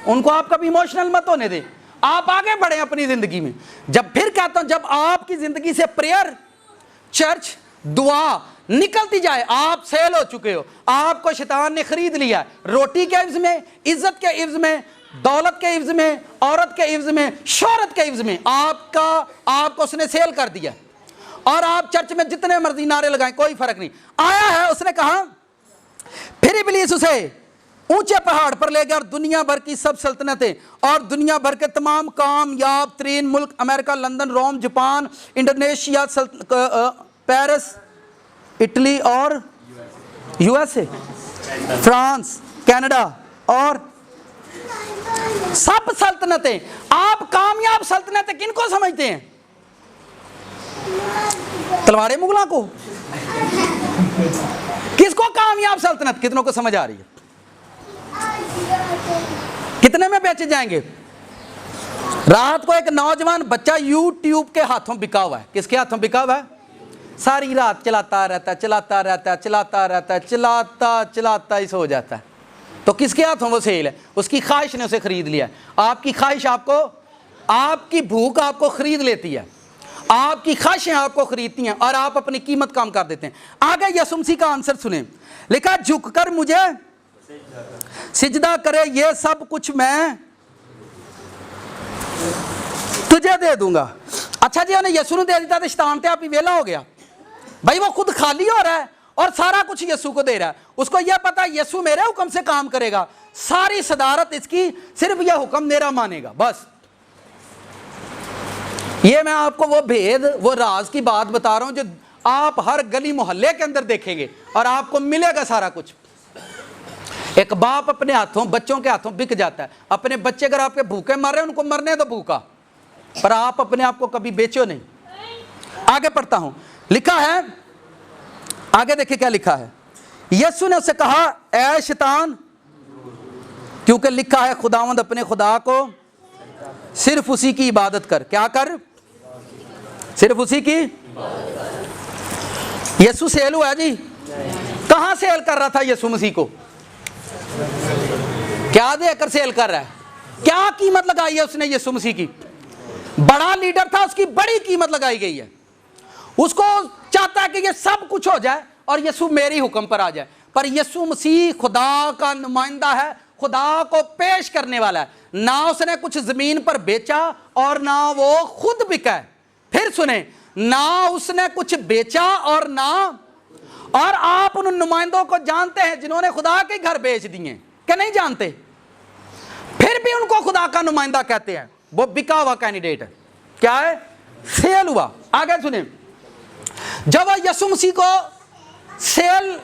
उनको आप कभी इमोशनल मत होने दें, आप आगे बढ़े अपनी जिंदगी में। जब फिर कहता हूं, जब आपकी जिंदगी से प्रेयर, चर्च, दुआ निकलती जाए, आप सेल हो चुके हो। आपको शैतान ने खरीद लिया है, रोटी के इव्ज में, इज्जत के इव्ज में, दौलत के इव्ज में, औरत के इव्ज में, शोहरत के इव्ज में आपको उसने सेल कर दिया। और आप चर्च में जितने मर्जी नारे लगाएं, कोई फर्क नहीं। आया है, उसने कहा, फिर इब्लीस उसे ऊंचे पहाड़ पर ले गया और दुनिया भर की सब सल्तनतें और दुनिया भर के तमाम कामयाब तरीन मुल्क, अमेरिका, लंदन, रोम, जापान, इंडोनेशिया, पेरिस, इटली और यूएसए, फ्रांस, कनाडा और सब सल्तनतें। आप कामयाब सल्तनतें किनको समझते हैं? तलवारें मुगलों को? किसको कामयाब सल्तनत? कितनों को समझ आ रही है? कितने में बेचे जाएंगे? रात को एक नौजवान बच्चा यूट्यूब के हाथों बिका हुआ है। किसके हाथों बिका हुआ है? सारी रात चलाता रहता है, चलाता रहता है, चलाता रहता है, चलाता चलाता ही सो जाता है। तो किसके हाथों वो सेल है? उसकी ख्वाहिश ने उसे खरीद लिया। आपकी ख्वाहिश आपको, आपकी भूख आपको खरीद लेती है, आपकी ख्वाहिशें आपको खरीदती हैं और आप अपनी कीमत कम कर देते हैं। आगे यीशु मसीह का आंसर सुने, लिखा, झुककर मुझे सिजदा करे, ये सब कुछ मैं तुझे दे दूंगा। अच्छा जी, उन्हें यीशु ने दे दिया तो शैतान ते आप ही वेला हो गया भाई। वो खुद खाली हो रहा है और सारा कुछ यीशु को दे रहा है। उसको यह पता है यीशु मेरे हुक्म से काम करेगा, सारी सदारत इसकी, सिर्फ यह हुक्म मेरा मानेगा बस। ये मैं आपको वो भेद, वो राज की बात बता रहा हूं जो आप हर गली मोहल्ले के अंदर देखेंगे और आपको मिलेगा सारा कुछ। एक बाप अपने हाथों, बच्चों के हाथों बिक जाता है। अपने बच्चे अगर आपके भूखे मर रहे हैं, उनको मरने दो भूखा, पर आप अपने आप को कभी बेचो नहीं। आगे पढ़ता हूं, लिखा है, आगे देखिए क्या लिखा है। यीशु ने उससे कहा, ऐ शैतान, क्योंकि लिखा है खुदावंद अपने खुदा को सिर्फ उसी की इबादत कर। क्या कर? सिर्फ उसी की। यीशु सेल हुआ जी? कहां सेल कर रहा था यीशु मसीह को? क्या देकर सेल कर रहा है? क्या कीमत लगाई है उसने यीशु मसीह की? बड़ा लीडर था, उसकी बड़ी कीमत लगाई गई है। उसको चाहता है कि ये सब कुछ हो जाए और यीशु मेरी हुक्म पर आ जाए। पर यीशु मसीह खुदा का नुमाइंदा है, खुदा को पेश करने वाला है। ना उसने कुछ जमीन पर बेचा और ना वो खुद बिका है। फिर सुने, ना उसने कुछ बेचा और ना, और आप उन नुमाइंदों को जानते हैं जिन्होंने खुदा के घर बेच दिए, क्या नहीं जानते? फिर भी उनको खुदा का नुमाइंदा कहते हैं। वो बिका हुआ कैंडिडेट है। क्या है? सेल हुआ। आगे सुने, जब यीशु मसीह को सेल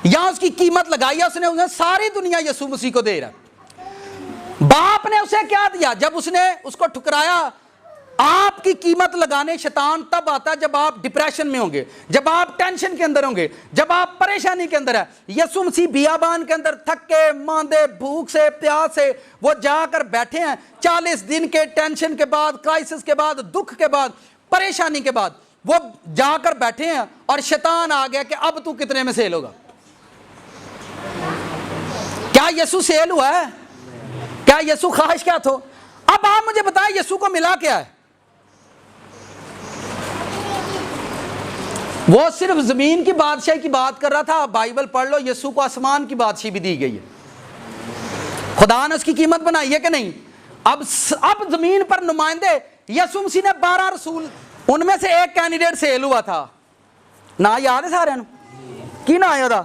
या उसकी कीमत लगाई है, उसने सारी दुनिया यीशु मसीह को दे रहा। बाप ने उसे क्या दिया? जब उसने उसको ठुकराया, आपकी कीमत लगाने शैतान तब आता है जब आप डिप्रेशन में होंगे, जब आप टेंशन के अंदर होंगे, जब आप परेशानी के अंदर है। यीशु मसीह बियाबान के अंदर थके मांदे, भूख से, प्यास से वो जाकर बैठे हैं। 40 दिन के टेंशन के बाद, क्राइसिस के बाद, दुख के बाद, परेशानी के बाद वो जाकर बैठे हैं और शैतान आ गया कि अब तू कितने में सेल होगा। क्या यीशु सेल हुआ है? क्या यीशु ख्वाहिश क्या था? अब आप मुझे बताएं, यीशु को मिला क्या है? वो सिर्फ जमीन की बादशाही की बात कर रहा था। बाइबल पढ़ लो, यीशु को आसमान की बादशाही भी दी गई है। खुदा ने उसकी कीमत बनाई है कि नहीं? अब जमीन पर नुमाइंदे, यीशु मसीह ने 12 रसूल, उनमें से एक कैंडिडेट सेल हुआ था। ना याद है सारे की ना आया था?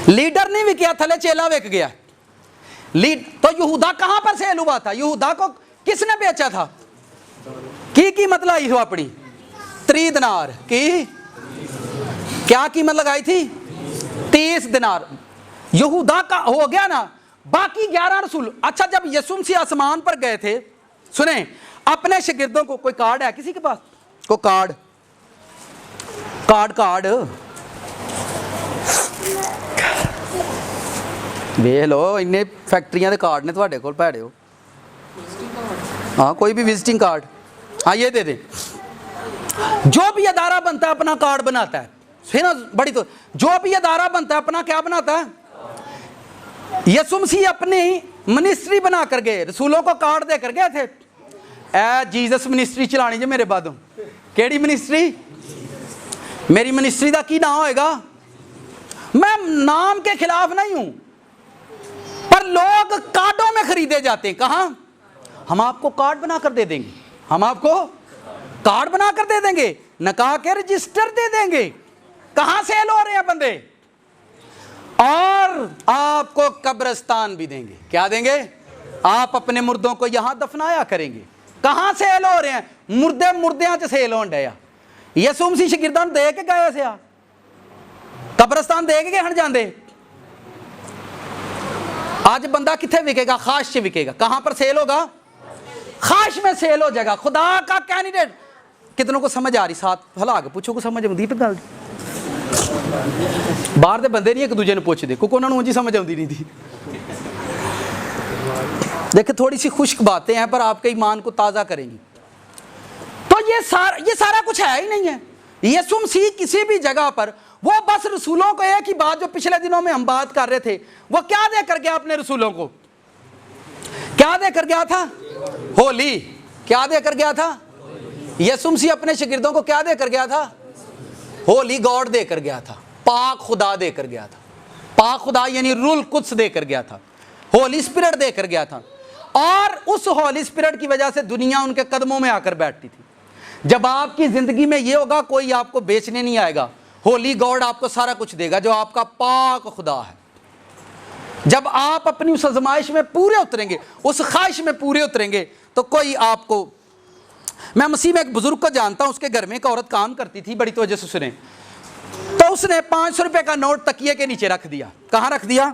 लीडर नहीं विकिया, थले चेला विक गया। तो यहूदा कहां पर सेल हुआ था? यहूदा को किसने बेचा था? की कीमत लाई हो अपनी 30 दिनार की, क्या कीमत लगाई थी 30 दिनार। यहूदा का हो गया ना, बाकी 11 रसूल। अच्छा जब यीशु मसीह आसमान पर गए थे, सुने, अपने शागिर्दों को, कोई कार्ड है किसी के पास, को कार्ड वे लो, इन्ने फैक्ट्रियां के कार्ड ने तुहाडे कोल भैड़े हो। हाँ कोई भी विजिटिंग कार्ड, हाँ ये दे दे। जो भी अदारा बनता है अपना कार्ड बनाता है, फिर बड़ी तो जो भी अदारा बनता है अपना क्या बनाता है। यीशु मसीह अपनी मिनिस्ट्री बना कर गए, रसूलों को कार्ड दे कर गए थे, ए जीसस मिनिस्ट्री चलानी जे मेरे बाद। केड़ी मिनिस्ट्री? मेरी मिनिस्ट्री का की नाम होएगा? मैं नाम के खिलाफ नहीं हूं, पर लोग कार्डों में खरीदे जाते हैं। कहां? हम आपको कार्ड बनाकर दे देंगे, हम आपको कार्ड बनाकर दे देंगे, नका के रजिस्टर दे देंगे। कहां सेल हो रहे हैं बंदे? और आपको कब्रिस्तान भी देंगे। क्या देंगे? आप अपने मुर्दों को यहां दफनाया करेंगे। कहां सेल हो रहे हैं? मुर्दे मुर्दियां च सेल होन डया। यीशु मसीह शागिर्दां दे के गए से, कब्रिस्तान दे के हट जाते। आज बंदा किथे बिकेगा? खाश च बिकेगा। कहां पर सेल होगा? खाश में सेल हो जाएगा। खुदा का कैंडिडेट। कितनों को समझ आ रही? साथ हला के पूछो को समझ आती पे गल। बाहर के बंदे नहीं एक दूजे ने पूछते क्योंकि उन्होंने मुझे समझ आती नहीं थी। देखिए थोड़ी सी खुश्क बातें हैं पर आपके ईमान को ताज़ा करेंगी। तो ये सारा कुछ है ही नहीं है। यीशु मसीह किसी भी जगह पर वो बस रसूलों को एक ही बात जो पिछले दिनों में हम बात कर रहे थे, वो क्या दे कर गया अपने रसूलों को? क्या दे कर गया था? होली। क्या दे कर गया था? यीशु मसीह अपने शागिर्दों को क्या दे कर गया था? होली गॉड दे कर गया था, पाक खुदा दे कर गया था। पाक खुदा यानी रूल कुद्स दे कर गया था, होली स्पिरिट दे कर गया था। और उस होली स्पिरिट की वजह से दुनिया उनके कदमों में आकर बैठती थी। जब आपकी जिंदगी में ये होगा, कोई आपको बेचने नहीं आएगा, होली गॉड आपको सारा कुछ देगा जो आपका पाक खुदा है। जब आप अपनी उस आजमाइश में पूरे उतरेंगे, उस ख्वाहिश में पूरे उतरेंगे, तो कोई आपको, मैं मसीह में एक बुजुर्ग को जानता हूं, उसके घर में एक औरत काम करती थी, बड़ी तवज्जो से सुने। तो उसने 500 रुपए का नोट तकिए के नीचे रख दिया। कहां रख दिया?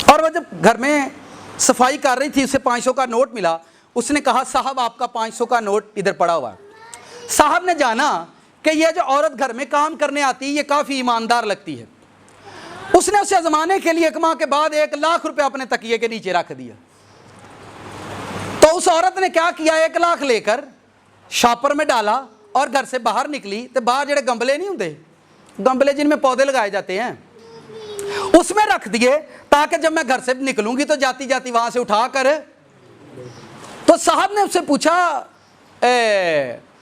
और वह जब घर में सफाई कर रही थी, उसे 500 का नोट मिला। उसने कहा साहब आपका 500 का नोट इधर पड़ा हुआ है। साहब ने जाना कि यह जो औरत घर में काम करने आती है ये काफी ईमानदार लगती है। उसने उसे आजमाने के लिए 1 माह के बाद 1 लाख रुपए अपने तकिए के नीचे रख दिया। तो उस औरत ने क्या किया, 1 लाख लेकर शॉपर में डाला और घर से बाहर निकली। तो बाहर जेडे गंबले नहीं होंगे, गंबले जिनमें पौधे लगाए जाते हैं, उसमें रख दिए ताकि जब मैं घर से निकलूंगी तो जाती जाती वहां से उठा कर। तो साहब ने उससे पूछा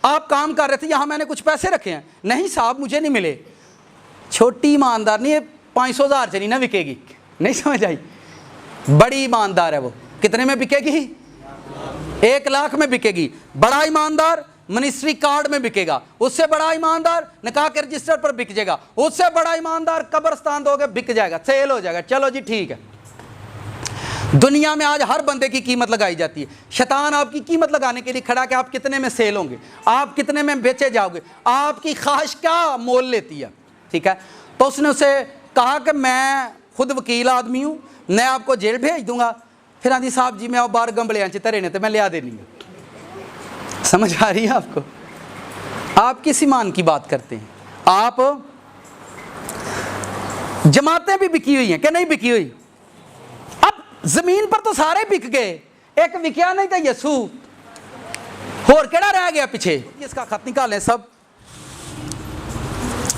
आप काम कर रहे थे, यहां मैंने कुछ पैसे रखे हैं। नहीं साहब मुझे नहीं मिले। छोटी ईमानदार नहीं है, 500,000 से नहीं ना बिकेगी। नहीं समझ आई? बड़ी ईमानदार है वो। कितने में बिकेगी? 1 लाख में बिकेगी। बड़ा ईमानदार मिनिस्ट्री कार्ड में बिकेगा। उससे बड़ा ईमानदार निकाह के रजिस्टर पर बिक जाएगा। उससे बड़ा ईमानदार कब्रिस्तान दोगे बिक जाएगा, सेल हो जाएगा। चलो जी ठीक है। दुनिया में आज हर बंदे की कीमत लगाई जाती है। शैतान आपकी कीमत लगाने के लिए खड़ा कि आप कितने में सेल होंगे, आप कितने में बेचे जाओगे, आपकी ख्वाहिश क्या मोल लेती है। ठीक है, तो उसने उसे कहा कि मैं खुद वकील आदमी हूँ, मैं आपको जेल भेज दूंगा। फिर आंधी साहब जी मैं और बाहर गंबलियाँ च धरे ने तो मैं लिया देनी है। समझ आ रही है आपको? आप किस ईमान की बात करते हैं? आप जमातें भी बिकी हुई हैं कि नहीं बिकी हुई? अब जमीन पर तो सारे बिक गए, एक विकिया नहीं था यसू। होर केड़ा रह गया पीछे? इसका खत निकालें सब।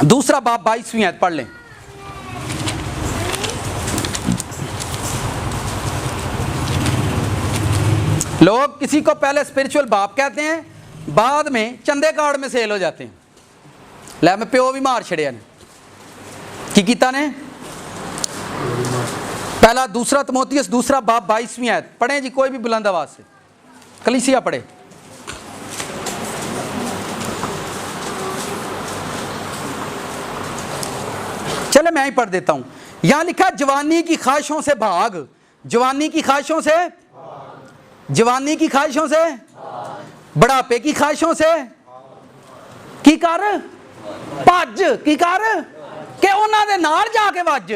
दूसरा बाब 22वीं आयत पढ़ लें। लोग किसी को पहले स्पिरिचुअल बाप कहते हैं, बाद में चंदे कार्ड में सेल हो जाते हैं। लै मैं प्यो भी मार छड़िया ने की कीता ने। पहला दूसरा तिमोथियस दूसरा बाब 22वीं आयत पढ़े जी, कोई भी बुलंद आवाज से, कलीसिया पढ़े। चले मैं ही पढ़ देता हूं। यहां लिखा जवानी की ख्वाहिशों से भाग। जवानी की ख्वाहिशों से, जवानी की ख्वाहिशों से बुढ़ापे की ख्वाहिशों से की कर भज, की कर कि उन्हां दे नाल जाके वज।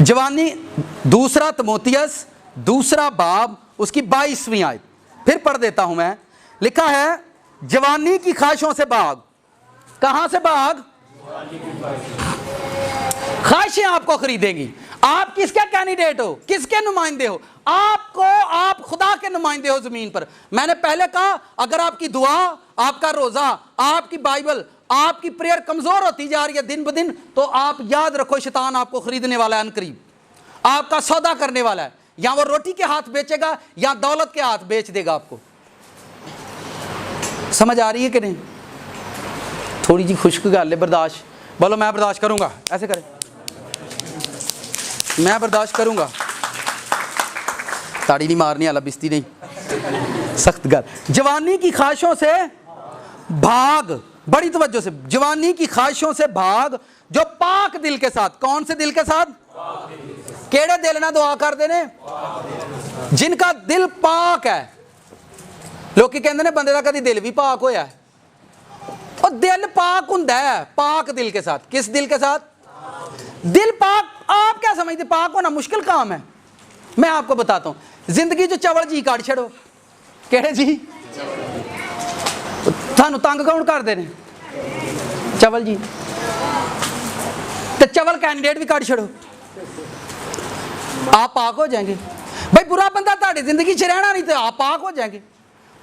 जवानी, दूसरा तिमोथियस दूसरा बाब उसकी 22वीं आयत, फिर पढ़ देता हूं मैं। लिखा है जवानी की ख्वाहिशों से भाग। कहां से भाग? ख्वाहिशें आपको खरीदेंगी। आप किसके कैंडिडेट हो, किसके नुमाइंदे हो? आप खुदा के नुमाइंदे हो जमीन पर। मैंने पहले कहा अगर आपकी दुआ, आपका रोजा, आपकी बाइबल, आपकी प्रेयर कमजोर होती जा रही है दिन ब दिन, तो आप याद रखो शैतान आपको खरीदने वाला है अनकरीब, आपका सौदा करने वाला है। या वो रोटी के हाथ बेचेगा या दौलत के हाथ बेच देगा आपको। समझ आ रही है कि नहीं? थोड़ी जी खुश्क गल है, बर्दाश्त। बोलो मैं बर्दाश्त करूंगा, ऐसे करें, मैं बर्दाश्त करूंगा। ताड़ी नहीं मारनी, आला बिस्ती नहीं, सख्त गल। जवानी की ख्वाहिशों से भाग, बड़ी तवज्जो से, जवानी की ख्वाहिशों से भाग जो पाक दिल के साथ। कौन से दिल के साथ? केड़े दिल ना दुआ कर देने? जिनका दिल पाक है। लोग कहते ने बंदे का कभी दिल भी पाक होया है, और दिल पाक हुंदा है पाक दिल के साथ। किस दिल के साथ? दिल पाक। आप क्या समझते पाक होना मुश्किल काम है? मैं आपको बताता हूं, जिंदगी जो चवल जी काट छड़ो। केड़े जी? थानू तंग कौन कर देने? चवल जी। तो चवल कैंडिडेट भी काट छड़ो, आप पाक हो जाएंगे। भाई बुरा बंदा ताड़ी जिंदगी च रहना नहीं तो आप पाक हो जाएंगे।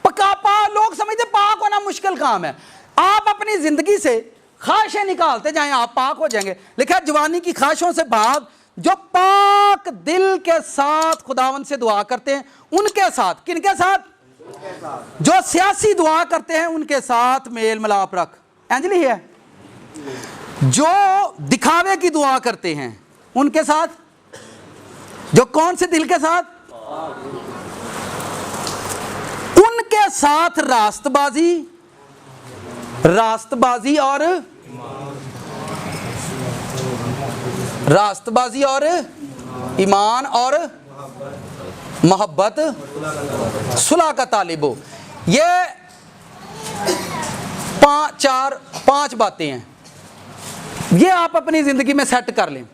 पक्का लोग समझते पाक होना मुश्किल काम है। आप अपनी जिंदगी से ख्वाहिशें निकालते जाएं, आप पाक हो जाएंगे। लिखा है जवानी की ख्वाहिशों से भाग जो पाक दिल के साथ खुदावन से दुआ करते हैं उनके साथ। किनके साथ? जो सियासी दुआ करते हैं उनके साथ मेल मिलाप रख। अंजलि है जो दिखावे की दुआ करते हैं उनके साथ। जो कौन से दिल के साथ? उनके साथ रास्तबाजी, रास्तबाजी और रास्तबाजी और ईमान और मोहब्बत सुलह का तालिब हो। ये पांच बातें हैं, ये आप अपनी जिंदगी में सेट कर लें।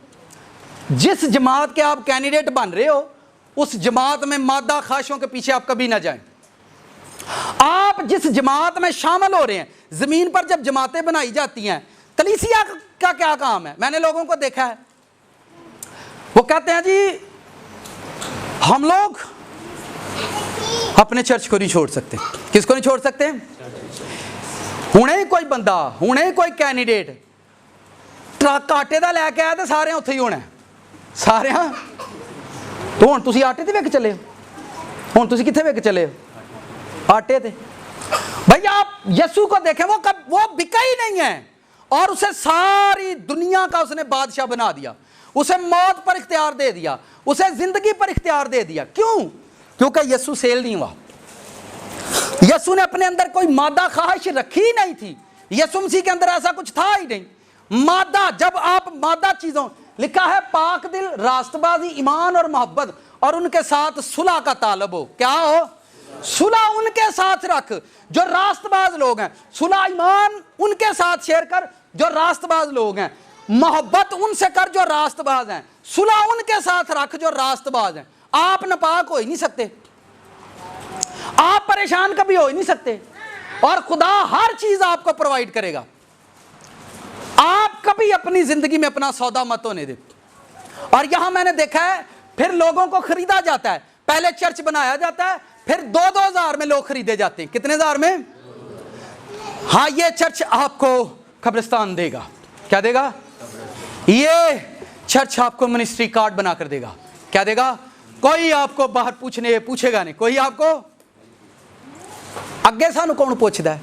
जिस जमात के आप कैंडिडेट बन रहे हो उस जमात में मादा ख्वाहिशों के पीछे आप कभी ना जाएं। आप जिस जमात में शामिल हो रहे हैं, जमीन पर जब जमातें बनाई जाती हैं, कलीसिया का क्या काम है? मैंने लोगों को देखा है, वो कहते हैं जी हम लोग अपने चर्च को नहीं छोड़ सकते। किसको नहीं छोड़ सकते? हुणे कोई बंदा, हुणे कोई कैंडिडेट ट्रक आटे का लैके आया तो सारे उत्थे ही होना। सारे तो हुण तुसीं आटे ते विक चले हो, हुण तुसीं कित्थे विक चले हो? आटे थे। भैया आप यीशु को देखें, वो बिका ही नहीं है और उसे सारी दुनिया का उसने बादशाह बना दिया, उसे मौत पर इख्तियार दे दिया, उसे जिंदगी पर इख्तियार दे दिया। क्यों? क्योंकि यीशु सेल नहीं हुआ। यीशु ने अपने अंदर कोई मादा ख्वाहिश रखी ही नहीं थी। यीशु मसीह के अंदर ऐसा कुछ था ही नहीं। मादा, जब आप मादा चीजों, लिखा है पाक दिल, रास्तबाजी, ईमान और मोहब्बत और उनके साथ सुलह का तालब हो। क्या हो? सुलह उनके साथ रख जो रास्तबाज लोग हैं। सुलह ईमान उनके साथ शेयर कर जो रास्तबाज लोग हैं। मोहब्बत उनसे कर जो रास्तबाज हैं। सुलह उनके साथ रख जो रास्तबाज हैं। आप नापाक हो ही नहीं सकते, आप परेशान कभी हो ही नहीं सकते, और खुदा हर चीज आपको प्रोवाइड करेगा। आप कभी अपनी जिंदगी में अपना सौदा मत होने दे। और यहां मैंने देखा है फिर लोगों को खरीदा जाता है। पहले चर्च बनाया जाता है, फिर 2-2 हजार में लोग खरीदे जाते हैं। कितने हजार में? हाँ, ये चर्च आपको कब्रिस्तान देगा। क्या देगा? ये चर्च आपको मिनिस्ट्री कार्ड बनाकर देगा। क्या देगा? कोई आपको बाहर पूछेगा नहीं। कोई आपको अगे सानू कौन पूछता है?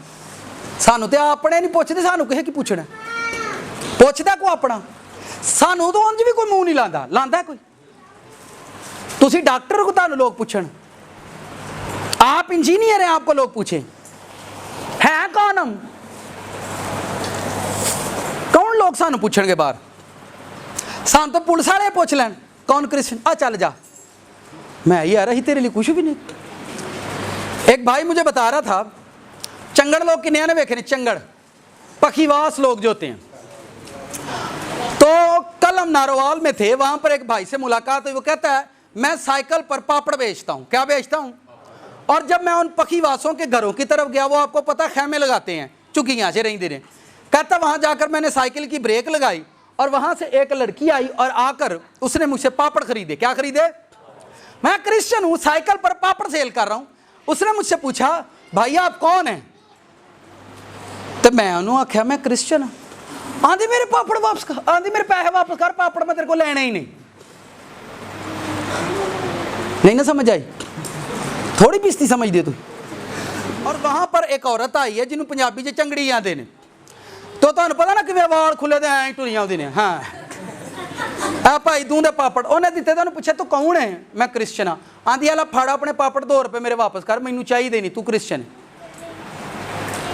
सानू तो अपने नहीं पूछते, सानू किसी की पूछना? पूछता को अपना। सानू तो उंज भी कोई मुंह नहीं लांदा। लांदा कोई? तुसी डॉक्टर को तानू लोग पूछण, आप इंजीनियर हैं आपको लोग पूछे है कौन? हम कौन लोग सानू पूछणगे बाहर? सानू तो पुलिस वाले पूछ लैन कौन क्रिश्चियन? आ चल जा। मैं यार ही तेरे लिए कुछ भी नहीं। एक भाई मुझे बता रहा था, चंगड़ लोग किन्ने ने वेखे ने, चंगड़ पखीवास लोग जो होते हैं। तो कल हम नारोवाल में थे, वहां पर एक भाई से मुलाकात हुई। वो कहता है मैं साइकिल पर पापड़ बेचता हूं। क्या बेचता हूं? और जब मैं उन पखीवासों के घरों की तरफ गया, वो आपको पता खेमे लगाते हैं चुकियां से रही दे। कहता वहां जाकर मैंने साइकिल की ब्रेक लगाई और वहां से एक लड़की आई और आकर उसने मुझसे पापड़ खरीदे। क्या खरीदे? मैं क्रिश्चियन हूं, साइकिल पर पापड़ सेल कर रहा हूं। उसने मुझसे पूछा भाई आप कौन है? तो मैं उन्होंने आख्या मैं क्रिश्चियन हूं। आंधी मेरे पापड़ वापस कर, आंधी मेरे पैसे वापस कर, पापड़ मैं तेरे को लेना ही नहीं। नहीं ना समझ आई? थोड़ी पिस्ती समझ दे तू। और वहां पर एक औरत आई है जिन्होंने पंजाबी च चंगड़ी आते ने। तो तुहानू पता ना कि वाल खुले तो ऐ टुरी आउंदे ने। हाँ आ भाई तू दे पापड़ उन्हें दिते। तुहानू पूछे तू कौन है? मैं क्रिश्चियन हाँ। आंधी आला फड़ अपने पापड़ 2 रुपए मेरे वापस कर, मैनू चाहिए नहीं, तू क्रिश्चियन है।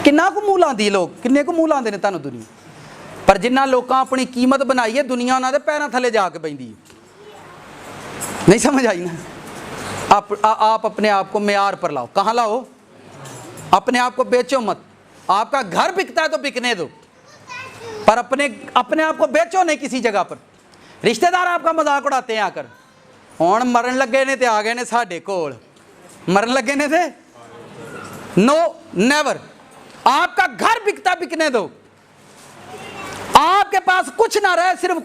किन्ना को मूह लांदी लोग, किन्ने को मूह लांदे ने तुहानू दुनिया। पर जिन्ना लोकां अपनी कीमत बनाई है, दुनिया उन्हां दे पैरां थले जाके बैठी है। नहीं समझ आई ना? आप अपने आप को मेयार पर लाओ। कहाँ लाओ? अपने आप को बेचो मत। आपका घर बिकता है तो बिकने दो, पर अपने आप को बेचो नहीं किसी जगह पर। रिश्तेदार आपका मजाक उड़ाते हैं आकर, हुण मरन लगे ने ते आ गए ने साडे कोल, मरन लगे ने थे। No never. आपका घर बिकता बिकने दो। आपके पास कुछ ना रहे, सिर्फ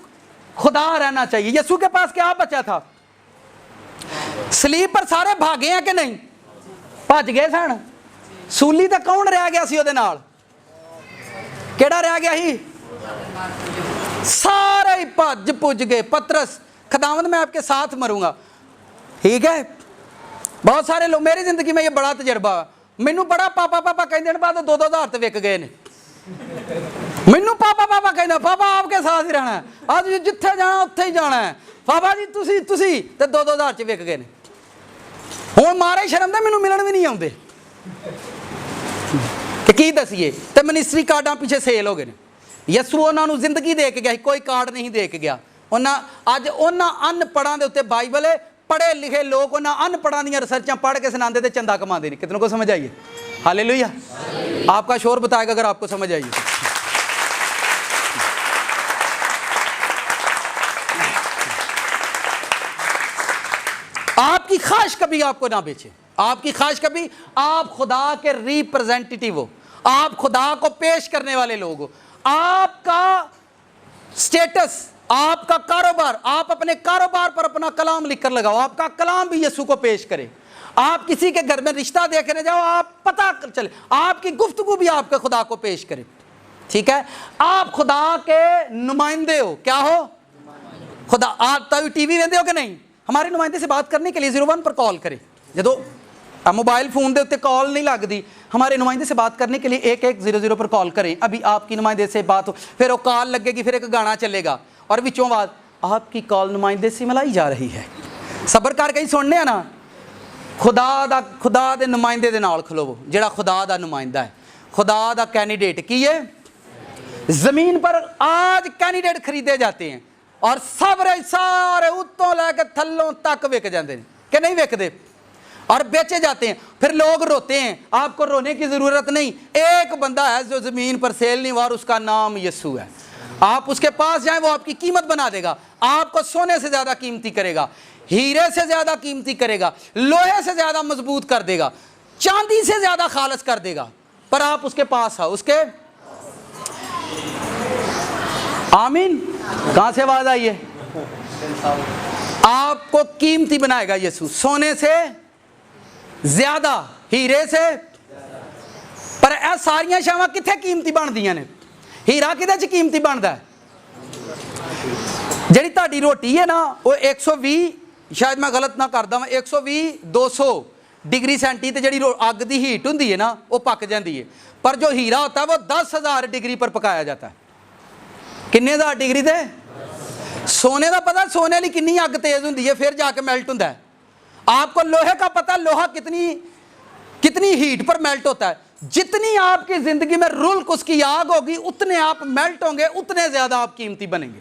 खुदा रहना चाहिए। यीशु के पास क्या बचा था? सलीब पर सारे भागे हैं कि नहीं? भज गए सन। सूली तो कौन रह गया सी? ओदे नाल केड़ा रह गया ही? सारे ही भज पुज गए। पतरस खुदावंद मैं आपके साथ मरूंगा। ठीक है, बहुत सारे लोग, मेरी जिंदगी में ये बड़ा तजर्बा, मैनू बड़ा पापा पापा कहने बाद 2-2 हज़ार तो विक गए ने। मैनू पापा पापा कहना, पापा आपके साथ ही रहना है, आज जिथे जाना उत्थे ही जाना है, पापा जी तुसी तुसी ते 2-2 हज़ार च विक गए ने। हुण मारे शर्म दे मैनू मिलन भी नहीं आउंदे कि की दसीए। ते मिनिस्ट्री कार्डां पिछे सेल हो गए ने। यसू उन्हां नूं जिंदगी दे के गया, कोई कार्ड नहीं दे के गया। उन्हां अज उन्हां अनपढ़ां दे उत्ते बाइबल है, पढ़े लिखे लोग उन्हां अनपढ़ां दीयां रिसर्चां पढ़ के सुनाते ते चंदा कमाते ने। कितनों को समझ आई है? हालेलुया। आपका शोर बताएगा अगर आपको समझ आई। आपकी ख्वाहिश कभी आपको ना बेचे। आपकी ख्वाहिश कभी, आप खुदा के रिप्रेजेंटेटिव हो, आप खुदा को पेश करने वाले लोग हो। आपका स्टेटस, आपका कारोबार, आप अपने कारोबार पर अपना कलाम लिखकर लगाओ। आपका कलाम भी यीशु को पेश करे। आप किसी के घर में रिश्ता देखने जाओ, आप पता चले, आपकी गुफ्तगू भी आपके खुदा को पेश करे। ठीक है, आप खुदा के नुमाइंदे हो। क्या हो? खुदा। आप तभी टीवी वेंदे हो कि नहीं? हमारे नुमाइंदे से बात करने के लिए 01 पर कॉल करें। जो मोबाइल फोन के उत्ते कॉल नहीं लगती, हमारे नुमाइंदे से बात करने के लिए 1100 पर कॉल करें। अभी आपकी नुमाइंदे से बात हो, फिर वो कॉल लगेगी, फिर एक गाना चलेगा और विचों बाद आपकी कॉल नुमाइंदे से मिलाई जा रही है। सबर करके ही सुनने ना। खुदा दे नुमाइंदे दे नाल खलोवो, जिहड़ा खुदा दा नुमाइंदा है, खुदा दा कैंडीडेट। की है? जमीन पर आज कैंडीडेट खरीदे जाते हैं और सारे उत्तों लैके थल्लों तक विक जाते हैं कि नहीं विकते, और बेचे जाते हैं। फिर लोग रोते हैं। आपको रोने की जरूरत नहीं। एक बंदा है जो जमीन पर सेल नहीं हुआ और उसका नाम यीशु है। आप उसके पास जाएं, वो आपकी कीमत बना देगा। आपको सोने से ज्यादा कीमती करेगा, हीरे से ज्यादा कीमती करेगा, लोहे से ज्यादा मजबूत कर देगा, चांदी से ज्यादा खालस कर देगा। पर आप उसके पास आओ, उसके। आमीन। कहां से आवाज आई है? आपको कीमती बनाएगा यीशु, सोने से ज्यादा, हीरे से। पर ए सारियां शावां किथे कीमती बनदियां ने? हीरा किदे च कीमती बनदा है? जिहड़ी तुहाडी रोटी है ना, वो 120, शायद मैं गलत ना करदा वां, 120-200 डिग्री सेंटी ते जिहड़ी अग दी हीट हुंदी है ना, वो पक जाती है। पर जो हीरा होता है वो 10,000 डिग्री पर पकाया जाता है। किन्ने हज़ार डिग्री ते? सोने का पता, सोने वाली कितनी अग तेज होंदी है, फिर जाके मेल्ट होता है। आपको लोहे का पता, लोहा कितनी हीट पर मेल्ट होता है। जितनी आपकी जिंदगी में रुल्क उसकी आग होगी, उतने आप मेल्ट होंगे, उतने ज्यादा आप कीमती बनेंगे।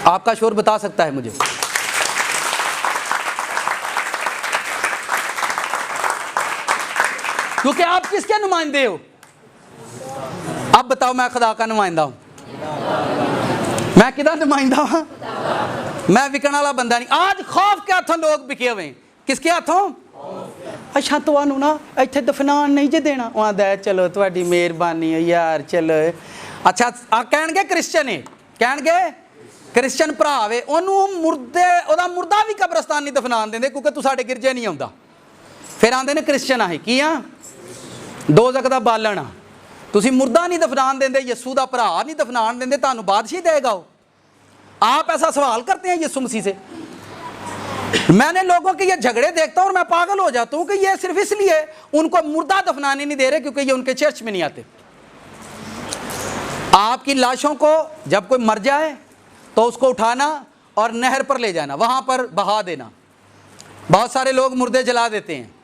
आपका शोर बता सकता है मुझे? क्योंकि आप किसके नुमाइंदे हो? अब बताओ, मैं खुदा का नुमाइंदा हूं, मैं किदा नुमाइंदा हूं? मैं विकण वाला बंदा नहीं। आज खौफ के हाथों लोग बिके हुए, किसके हाथों? अच्छा तुहानू ना इत्थे दफनान नहीं जे देना, आंदा चलो तुहाडी मेहरबानी है यार चलो। अच्छा कहणगे क्रिश्चन है, कहणगे क्रिश्चन भरा वे, ओनू मुर्दे ओदा मुर्दा भी कब्रस्तान नहीं दफनान देंदे क्योंकि तू साडे गिरजे नहीं आउंदा। फिर आंदे ने क्रिश्चन आहे की आ, दोज़ख दा बालन आ, तुसी मुर्दा नहीं दफनान देंदे, यसू दा भरा नहीं दफनान देंदे, तुहानू बादशाही देगा वो। आप ऐसा सवाल करते हैं यीशु मसीह से। मैंने लोगों के ये झगड़े देखता हूं और मैं पागल हो जाता हूं कि ये सिर्फ इसलिए उनको मुर्दा दफनाने नहीं दे रहे क्योंकि ये उनके चर्च में नहीं आते। आपकी लाशों को जब कोई मर जाए तो उसको उठाना और नहर पर ले जाना, वहां पर बहा देना। बहुत सारे लोग मुर्दे जला देते हैं,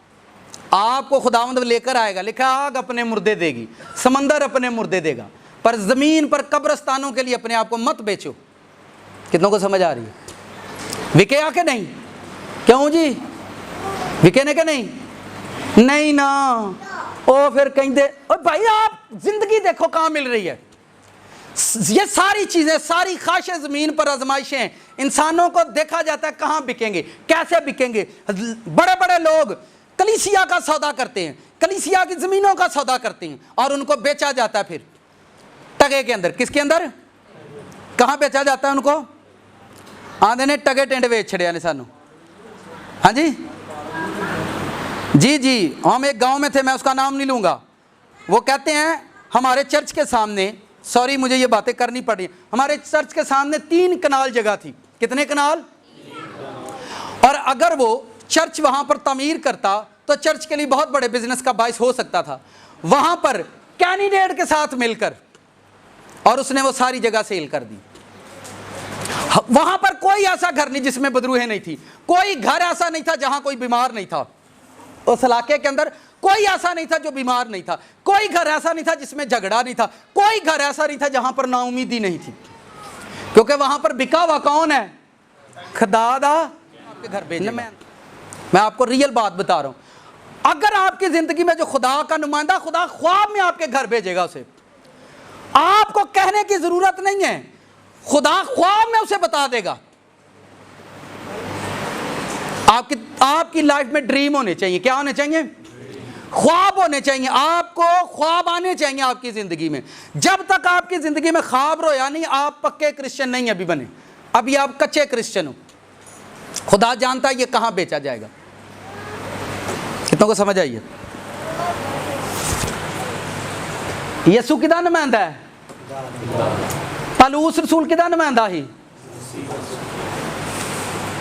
आपको खुदावंद लेकर आएगा, लिखा आग अपने मुर्दे देगी, समंदर अपने मुर्दे देगा, पर जमीन पर कब्रस्तानों के लिए अपने आप को मत बेचो। कितनों को समझ आ रही है? विके आके नहीं? क्यों जी विके ने के नहीं? नहीं ना, ओ फिर कहते ओ भाई आप जिंदगी देखो कहाँ मिल रही है। ये सारी चीजें, सारी ख्वाहिशें जमीन पर आजमाइशें, इंसानों को देखा जाता है कहाँ बिकेंगे, कैसे बिकेंगे। बड़े बड़े लोग कलीसिया का सौदा करते हैं, कलीसिया की जमीनों का सौदा करते हैं और उनको बेचा जाता है फिर टगे के अंदर। किसके अंदर? कहाँ बेचा जाता है उनको? आंदे ने टगे टेंड वेच छड़िया ने सानू। हाँ जी जी जी, हम एक गांव में थे, मैं उसका नाम नहीं लूंगा। वो कहते हैं हमारे चर्च के सामने, सॉरी मुझे ये बातें करनी पड़ी, हमारे चर्च के सामने 3 कनाल जगह थी। कितने कनाल? और अगर वो चर्च वहां पर तमीर करता तो चर्च के लिए बहुत बड़े बिजनेस का बाइस हो सकता था। वहां पर कैंडिडेट के साथ मिलकर और उसने वो सारी जगह सेल कर दी। वहां पर कोई ऐसा घर नहीं जिसमें बदरूहें नहीं थी, कोई घर ऐसा नहीं था जहां कोई बीमार नहीं था। उस इलाके के अंदर कोई ऐसा नहीं था जो बीमार नहीं था, कोई घर ऐसा नहीं था जिसमें झगड़ा नहीं था, कोई घर ऐसा नहीं था जहां पर नाउमीदी नहीं थी, क्योंकि वहां पर बिका हुआ कौन है? खुदा दा आपके घर भेजना। मैं आपको रियल बात बता रहा हूं। अगर आपकी जिंदगी में जो खुदा का नुमाइंदा, खुदा ख्वाब में आपके घर भेजेगा उसे, आपको कहने की जरूरत नहीं है, खुदा ख्वाब में उसे बता देगा। आपकी लाइफ में ड्रीम होने चाहिए। क्या होने चाहिए? ख्वाब होने चाहिए। आपको ख्वाब आने चाहिए आपकी जिंदगी में। जब तक आपकी जिंदगी में ख्वाब रोया नहीं, आप पक्के क्रिश्चियन नहीं अभी बने, अभी आप कच्चे क्रिश्चियन हो। खुदा जानता है ये कहां बेचा जाएगा। कितनों को समझ आई है? यसू किदा नुमाइंदा है? पलूस रसूल किदा नुमाइंदा ही?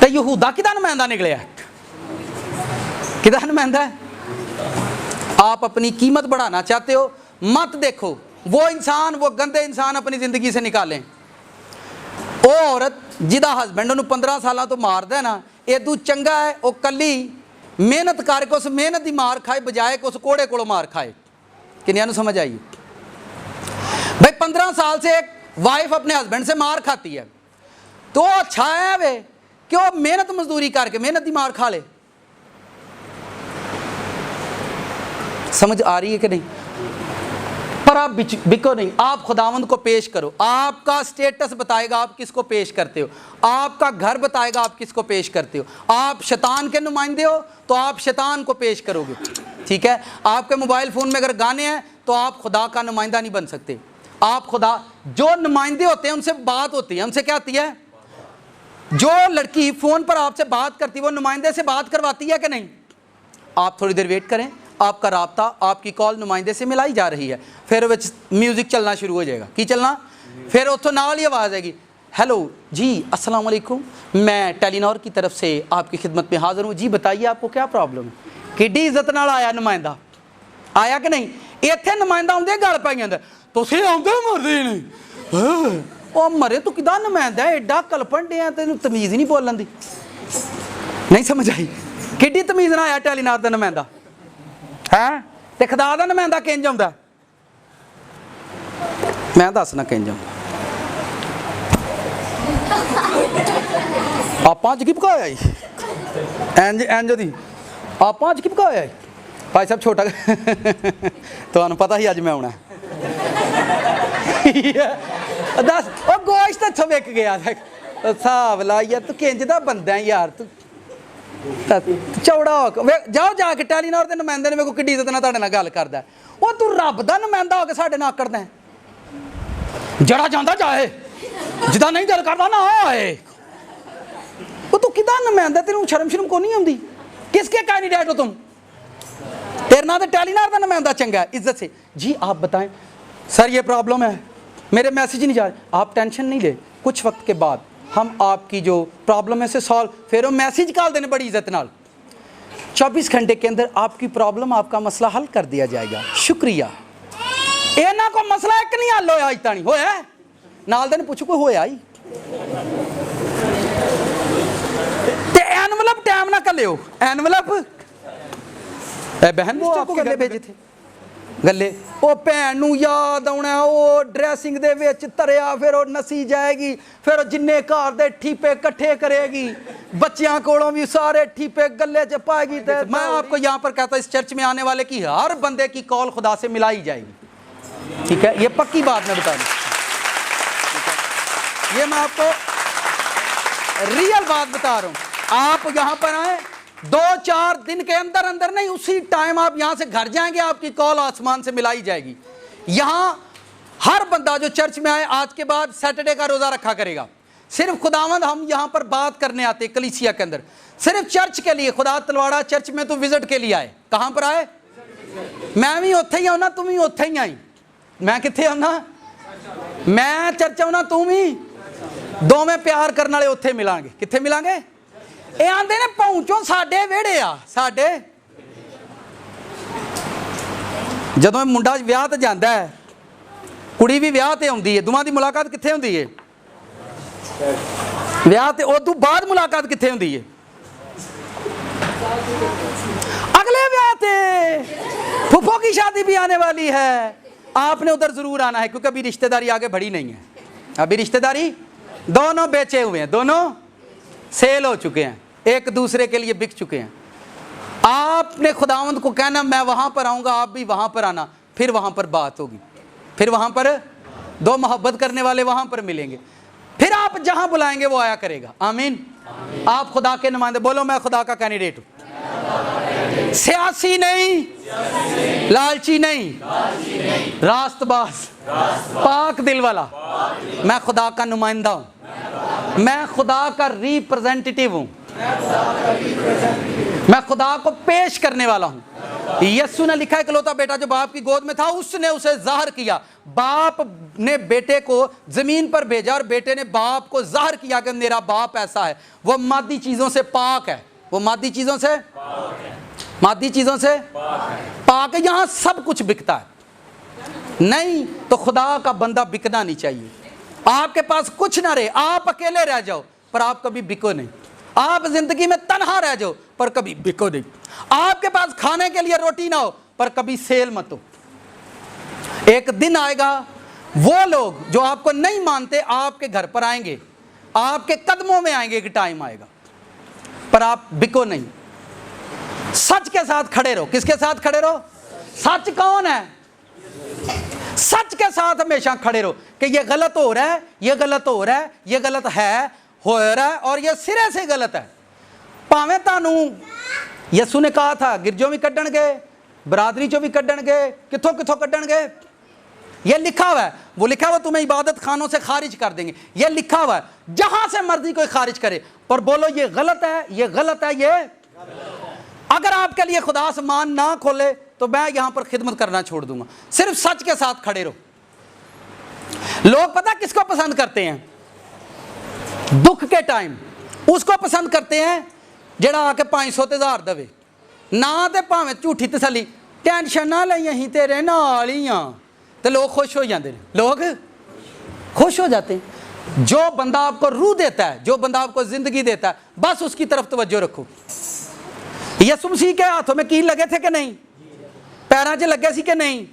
तो यहूदा किदा नुमाइंदा निकलिया? किदा नुमाइंदा है? आप अपनी कीमत बढ़ाना चाहते हो, मत देखो वो इंसान, वो गंदे इंसान अपनी जिंदगी से निकालें। वो औरत जिदा हसबैंड उन्होंने 15 साल तो मारदा है ना, एदू चंगा है वो कली मेहनत करके उस मेहनत की मार खाए बजाय कि उस कोड़े को मार खाए। किन्नियां समझ आई भाई? 15 साल से एक वाइफ अपने हस्बैंड से मार खाती है तो अच्छा है वे कि वो मेहनत मजदूरी करके मेहनत की मार खा ले। समझ आ रही है कि नहीं? पर आप बिको नहीं, आप खुदावंद को पेश करो। आपका स्टेटस बताएगा आप किसको पेश करते हो, आपका घर बताएगा आप किसको पेश करते हो। आप शैतान के नुमाइंदे हो तो आप शैतान को पेश करोगे, ठीक है। आपके मोबाइल फ़ोन में अगर गाने हैं तो आप खुदा का नुमाइंदा नहीं बन सकते। आप खुदा, जो नुमाइंदे होते हैं उनसे बात होती है, उनसे क्या होती है? जो लड़की फ़ोन पर आपसे बात करती है वो नुमाइंदे से बात करवाती है कि नहीं? आप थोड़ी देर वेट करें, आपका राब्ता, आपकी कॉल नुमाइंदे से मिलाई जा रही है, फिर म्यूजिक चलना शुरू हो जाएगा। की चलना? फिर उतों नाल ही आवाज़ आएगी, हेलो जी अस्सलाम वालेकुम, मैं टेलीनॉर की तरफ से आपकी खिदमत में हाज़िर हूँ जी, बताइए आपको क्या प्रॉब्लम है। किड्डी इज्जत नाल आया नुमाइंदा, आया कि नहीं? इत्थे नुमाइंदा आउंदे गल पाई आंदा, तुसीं आउंदे मरदे ने ओ मरे तू किदा नुमाइंदा एडा कलपन डिया, तेनू तमीज़ नहीं बोलन दी। नहीं समझ आई? किड्डी तमीज़ ना आया टेलीनॉर दा नुमाइंदा है ते खुदा दा नुमाइंदा किंज आउंदा? मैं दसना किंज आउंदा। आपां च की पकाया इंज दी, आपां च की पकाया भाई साहब छोटा ਤੁਹਾਨੂੰ ਪਤਾ ਹੀ ਅੱਜ ਮੈਂ ਆਉਣਾ ਦੱਸ ਉਹ ਗੋਸ਼ਤ ਇੱਥੋਂ ਵਿਕ ਗਿਆ ਹਿਸਾਬ ਲਾ ਯਾਰ ਤੂੰ ਕਿੰਜ ਦਾ ਬੰਦਾ ਯਾਰ ਤੂੰ ਚੌੜਾ ਹੋ ਜਾਓ ਜਾ ਕੇ ਟੈਲੀਨਾਰ ਦੇ ਨੁਮਾਇੰਦੇ ਨੇ ਮੇਰੇ ਕੋਲ ਕਿੱਡੀ ਇੱਜ਼ਤ ਨਾਲ ਤੁਹਾਡੇ ਨਾਲ ਗੱਲ ਕਰਦਾ ਉਹ ਤੂੰ ਰੱਬ ਦਾ ਨੁਮਾਇੰਦਾ ਹੋ ਕੇ ਸਾਡੇ ਨਾਲ ਆਕੜਦਾ ਜੜਾ ਜਾਂਦਾ ਜਾਏ ਜਿੱਦਾਂ ਨਹੀਂ ਦਿਲ ਕਰਦਾ ਨਾ ਆਏ ਉਹ ਤੂੰ ਕਿਦਾਂ ਨੁਮਾਇੰਦਾ ਤੈਨੂੰ ਸ਼ਰਮ ਸ਼ਰਮ ਕੋ नहीं ਆਉਂਦੀ किसके कैंडिडेट हो तुम तेरे नाम तो टेलीनार का नुमाइंदा चंगा है इज्जत से जी आप बताएं सर ये प्रॉब्लम है मेरे मैसेज ही नहीं जा रहे आप टेंशन नहीं ले कुछ वक्त के बाद हम आपकी जो प्रॉब्लम है से सॉल्व फिर वो मैसेज कॉल देने बड़ी इज्जत नाल 24 घंटे के अंदर आपकी प्रॉब्लम आपका मसला हल कर दिया जाएगा शुक्रिया इन्हों को मसला एक नहीं हल होया अज तक होया नाल दे पूछो कोई होया ही एनवलप टाइम ना कर लियो एनवलप बहन वो आपको गले भेजे थे गले वो भैन नूं याद आना वो ड्रैसिंग दे विच धरिया फिर वो नसी जाएगी फिर जिन्ने घर दे ठीपे इकट्ठे करेगी बच्चियां कोलों भी सारे ठीपे गले च पाएगी तो मैं आपको यहाँ पर कहता इस चर्च में आने वाले की हर बंदे की कॉल खुदा से मिलाई जाएगी ठीक है ये पक्की बात मैं बता दूं ये मैं आपको रियल बात बता रहा हूं आप यहाँ पर आए 2-4 दिन के अंदर अंदर नहीं उसी टाइम आप यहाँ से घर जाएंगे आपकी कॉल आसमान से मिलाई जाएगी यहाँ हर बंदा जो चर्च में आए आज के बाद सैटरडे का रोज़ा रखा करेगा सिर्फ खुदावंद हम यहाँ पर बात करने आते कलीसिया के अंदर सिर्फ चर्च के लिए खुदा तलवाड़ा चर्च में तो विजिट के लिए आए कहाँ पर आए मैं भी उत्थे ही आना तुम भी उत्थे ही आई मैं कित्थे आना मैं चर्च आना तू भी दो में प्यार करने वाले उत्थे मिलांगे कित्थे मिलांगे ਇਹ ਆਂਦੇ ਨੇ ਪਹੁੰਚੋ ਸਾਡੇ ਵਿਹੜੇ ਆ ਸਾਡੇ ਜਦੋਂ ਮੁੰਡਾ ਵਿਆਹ ਤੇ ਜਾਂਦਾ ਹੈ ਕੁੜੀ ਵੀ ਵਿਆਹ ਤੇ ਆਉਂਦੀ ਹੈ ਦੋਵਾਂ ਦੀ ਮੁਲਾਕਾਤ ਕਿੱਥੇ ਹੁੰਦੀ ਹੈ ਵਿਆਹ ਤੇ ਉਸ ਤੋਂ ਬਾਅਦ ਮੁਲਾਕਾਤ ਕਿੱਥੇ ਹੁੰਦੀ ਹੈ अगले ब्याह थे फूफो की शादी भी आने वाली है आपने उधर जरूर आना है क्योंकि अभी रिश्तेदारी आगे बढ़ी नहीं है अभी रिश्तेदारी दोनों बेचे हुए हैं दोनों सेल हो चुके हैं एक दूसरे के लिए बिक चुके हैं आपने खुदावंद को कहना मैं वहाँ पर आऊँगा आप भी वहाँ पर आना फिर वहाँ पर बात होगी फिर वहाँ पर दो मोहब्बत करने वाले वहाँ पर मिलेंगे फिर आप जहाँ बुलाएंगे वो आया करेगा आमीन आप खुदा के नुमाइंदे बोलो मैं खुदा का कैंडिडेट हूँ सियासी नहीं लालची नहीं रास्तबाज पाक दिल वाला मैं खुदा का नुमाइंदा हूँ मैं खुदा का रिप्रेजेंटेटिव हूँ मैं खुदा को पेश करने वाला हूँ यीशु ने लिखा है इकलौता बेटा जो बाप की गोद में था उसने उसे ज़ाहिर किया बाप ने बेटे को ज़मीन पर भेजा और बेटे ने बाप को ज़ाहिर किया कि मेरा बाप ऐसा है वो मादी चीज़ों से पाक है वो मादी चीज़ों से मादी चीज़ों से पाक है यहाँ सब कुछ बिकता है नहीं तो खुदा का बंदा बिकना नहीं चाहिए आपके पास कुछ ना रहे आप अकेले रह जाओ पर आप कभी बिको नहीं आप जिंदगी में तन्हा रह जाओ पर कभी बिको नहीं आपके पास खाने के लिए रोटी ना हो पर कभी सेल मत हो एक दिन आएगा वो लोग जो आपको नहीं मानते आपके घर पर आएंगे आपके कदमों में आएंगे एक टाइम आएगा पर आप बिको नहीं सच के साथ खड़े रहो किसके साथ खड़े रहो सच कौन है सच के साथ हमेशा खड़े रहो कि ये गलत हो रहा है ये गलत हो रहा है ये गलत है हो रहा है और ये सिरे से गलत है भावें तानू यसू ने कहा था गिरजों भी कड्डणगे बरादरी चो भी कड्डणगे किथों किथों कड्डणगे ये लिखा हुआ है वो लिखा हुआ तुम्हें इबादत खानों से खारिज कर देंगे ये लिखा हुआ है जहां से मर्जी कोई खारिज करे पर बोलो ये गलत है ये गलत है ये अगर आपके लिए खुदा आसमान ना खोले तो मैं यहां पर खिदमत करना छोड़ दूंगा सिर्फ सच के साथ खड़े रहो लोग पता किसको पसंद करते हैं दुख के टाइम उसको पसंद करते हैं जेड़ा आके 500 ते 1000 देवे ना ते भावें झूठी तसली टेंशन ना लई अहीं तेरे नाल ही हां तो लोग खुश हो जाते हैं लोग खुश हो जाते हैं जो बंदा आपको रूह देता है जो बंदा आपको जिंदगी देता है बस उसकी तरफ तवज्जो रखो यसू मसीह के हाथों में कील लगे थे कि नहीं पैरों 'च लगे सी कि नहीं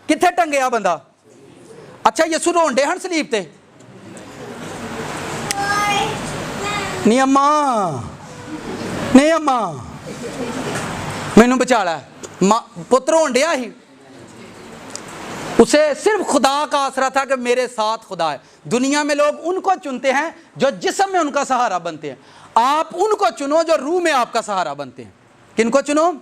कित्थे टंगया बंदा अच्छा यसू रोंडे हन सलीब ते नहीं अम्मा मैनू बचा लै पुत्र होंडिया ही, उसे सिर्फ खुदा का आसरा था कि मेरे साथ खुदा है। दुनिया में लोग उनको चुनते हैं जो जिस्म में उनका सहारा बनते हैं, आप उनको चुनो जो रूह में आपका सहारा बनते हैं। किनको चुनो?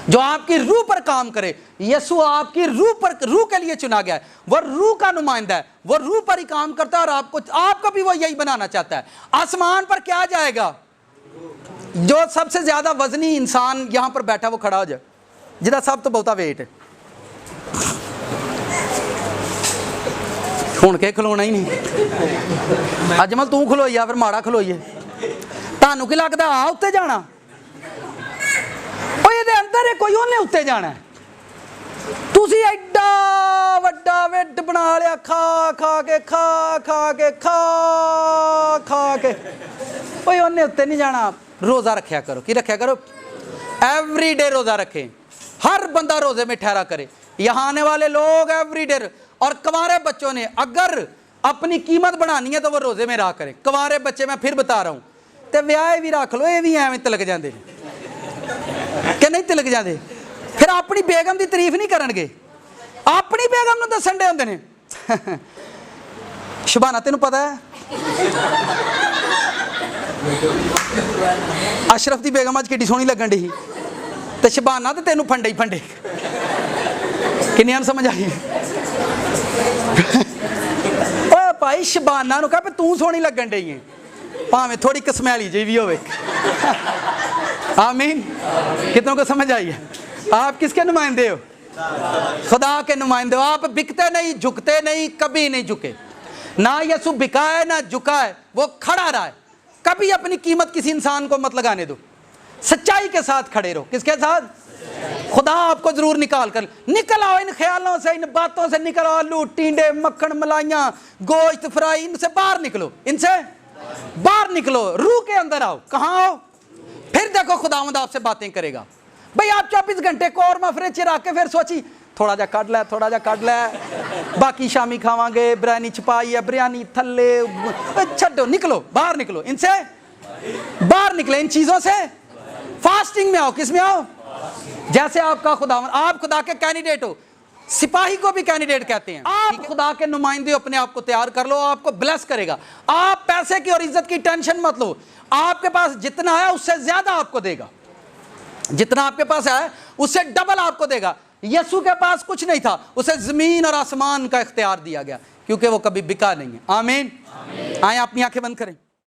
जो आपकी रूह पर काम करे। यीशु आपकी रूह के लिए चुना गया है, वो रूह का नुमाइंदा है, वो रूह पर ही काम करता है और आपको भी वो यही बनाना चाहता है। आसमान पर क्या जाएगा? जो सबसे ज्यादा वजनी इंसान यहां पर बैठा वो खड़ा हो जाए, जिदा सब तो बहुता वेट है, हुण के खलोना ही नहीं। अजमल तू खलोई आ फिर माड़ा खलोईए, तानू की लगता आ उत्ते जाना? ये अंदर है कोई उन्हें उत्ते जाना है। तुसी एडा वड्डा वेट बना लिया खा खा के कोई उन्हें उत्ते नहीं जाना। रोजा रखा करो। कि रखा करो? एवरीडे रोजा रखें। हर बंदा रोजे में ठहरा करे। यहाँ आने वाले लोग एवरीडे, और कुंवारे बच्चों ने अगर अपनी कीमत बढ़ानी है तो वो रोजे में रहा करें। कुंवारे बच्चे मैं फिर बता रहा हूँ, तो ब्याह भी रख लो, ये भी एवं तिलक जाते कि नहीं तिलक जाते, फिर अपनी बेगम की तारीफ नहीं करनगे, अपनी बेगम नूं दस्सण दे हुंदे ने। शबाना तेनू पता है अशरफ की बेगम अज किड्डी सोहनी लगन डी, तो शबाना तो तेनू फंडे ही फंडे। किन्नी समझ आई? ओ भाई शबाना नूं कह तू सोहनी लगन डी है, भावें थोड़ी कसमैली जी भी होवे। आमीन। कितनों को समझ आई है? आप किसके नुमाइंदे हो? खुदा के नुमाइंदे हो। आप बिकते नहीं, झुकते नहीं, कभी नहीं झुके। ना यीशु बिका है ना झुका है, वो खड़ा रहा है। कभी अपनी कीमत किसी इंसान को मत लगाने दो, सच्चाई के साथ खड़े रहो। किसके साथ? खुदा आपको जरूर निकल आओ इन ख्यालों से, इन बातों से निकल आओ। आलू टींडे, मक्खन, मलाइयां, गोश्त फ्राई, इनसे बाहर निकलो, इनसे बाहर निकलो, रूह के अंदर आओ। कहाँ आओ? फिर देखो खुदावंद आपसे बातें करेगा। भाई आप 24 घंटे कौरमा फ्रिज रख के फिर सोची थोड़ा जा काट लै, थोड़ा जा काट लै, बाकी शामी खावांगे, बिरयानी छपाई है, बिरयानी थल्ले, छड्डो, निकलो बाहर, निकलो, इनसे बाहर निकले, इन चीजों से। फास्टिंग में आओ। किस में आओ? जैसे आपका खुदावंद, आप खुदा के कैंडिडेट हो। सिपाही को भी कैंडिडेट कहते हैं। आप खुदा के नुमाइंदे अपने आप को तैयार कर लो, आपको ब्लेस करेगा। आप पैसे की और इज्जत की टेंशन मत लो। आपके पास जितना है उससे ज्यादा आपको देगा। जितना आपके पास है उससे डबल आपको देगा। यीशु के पास कुछ नहीं था, उसे जमीन और आसमान का इख्तियार दिया गया, क्योंकि वो कभी बिका नहीं है। आमीन। आए अपनी आंखें बंद करें।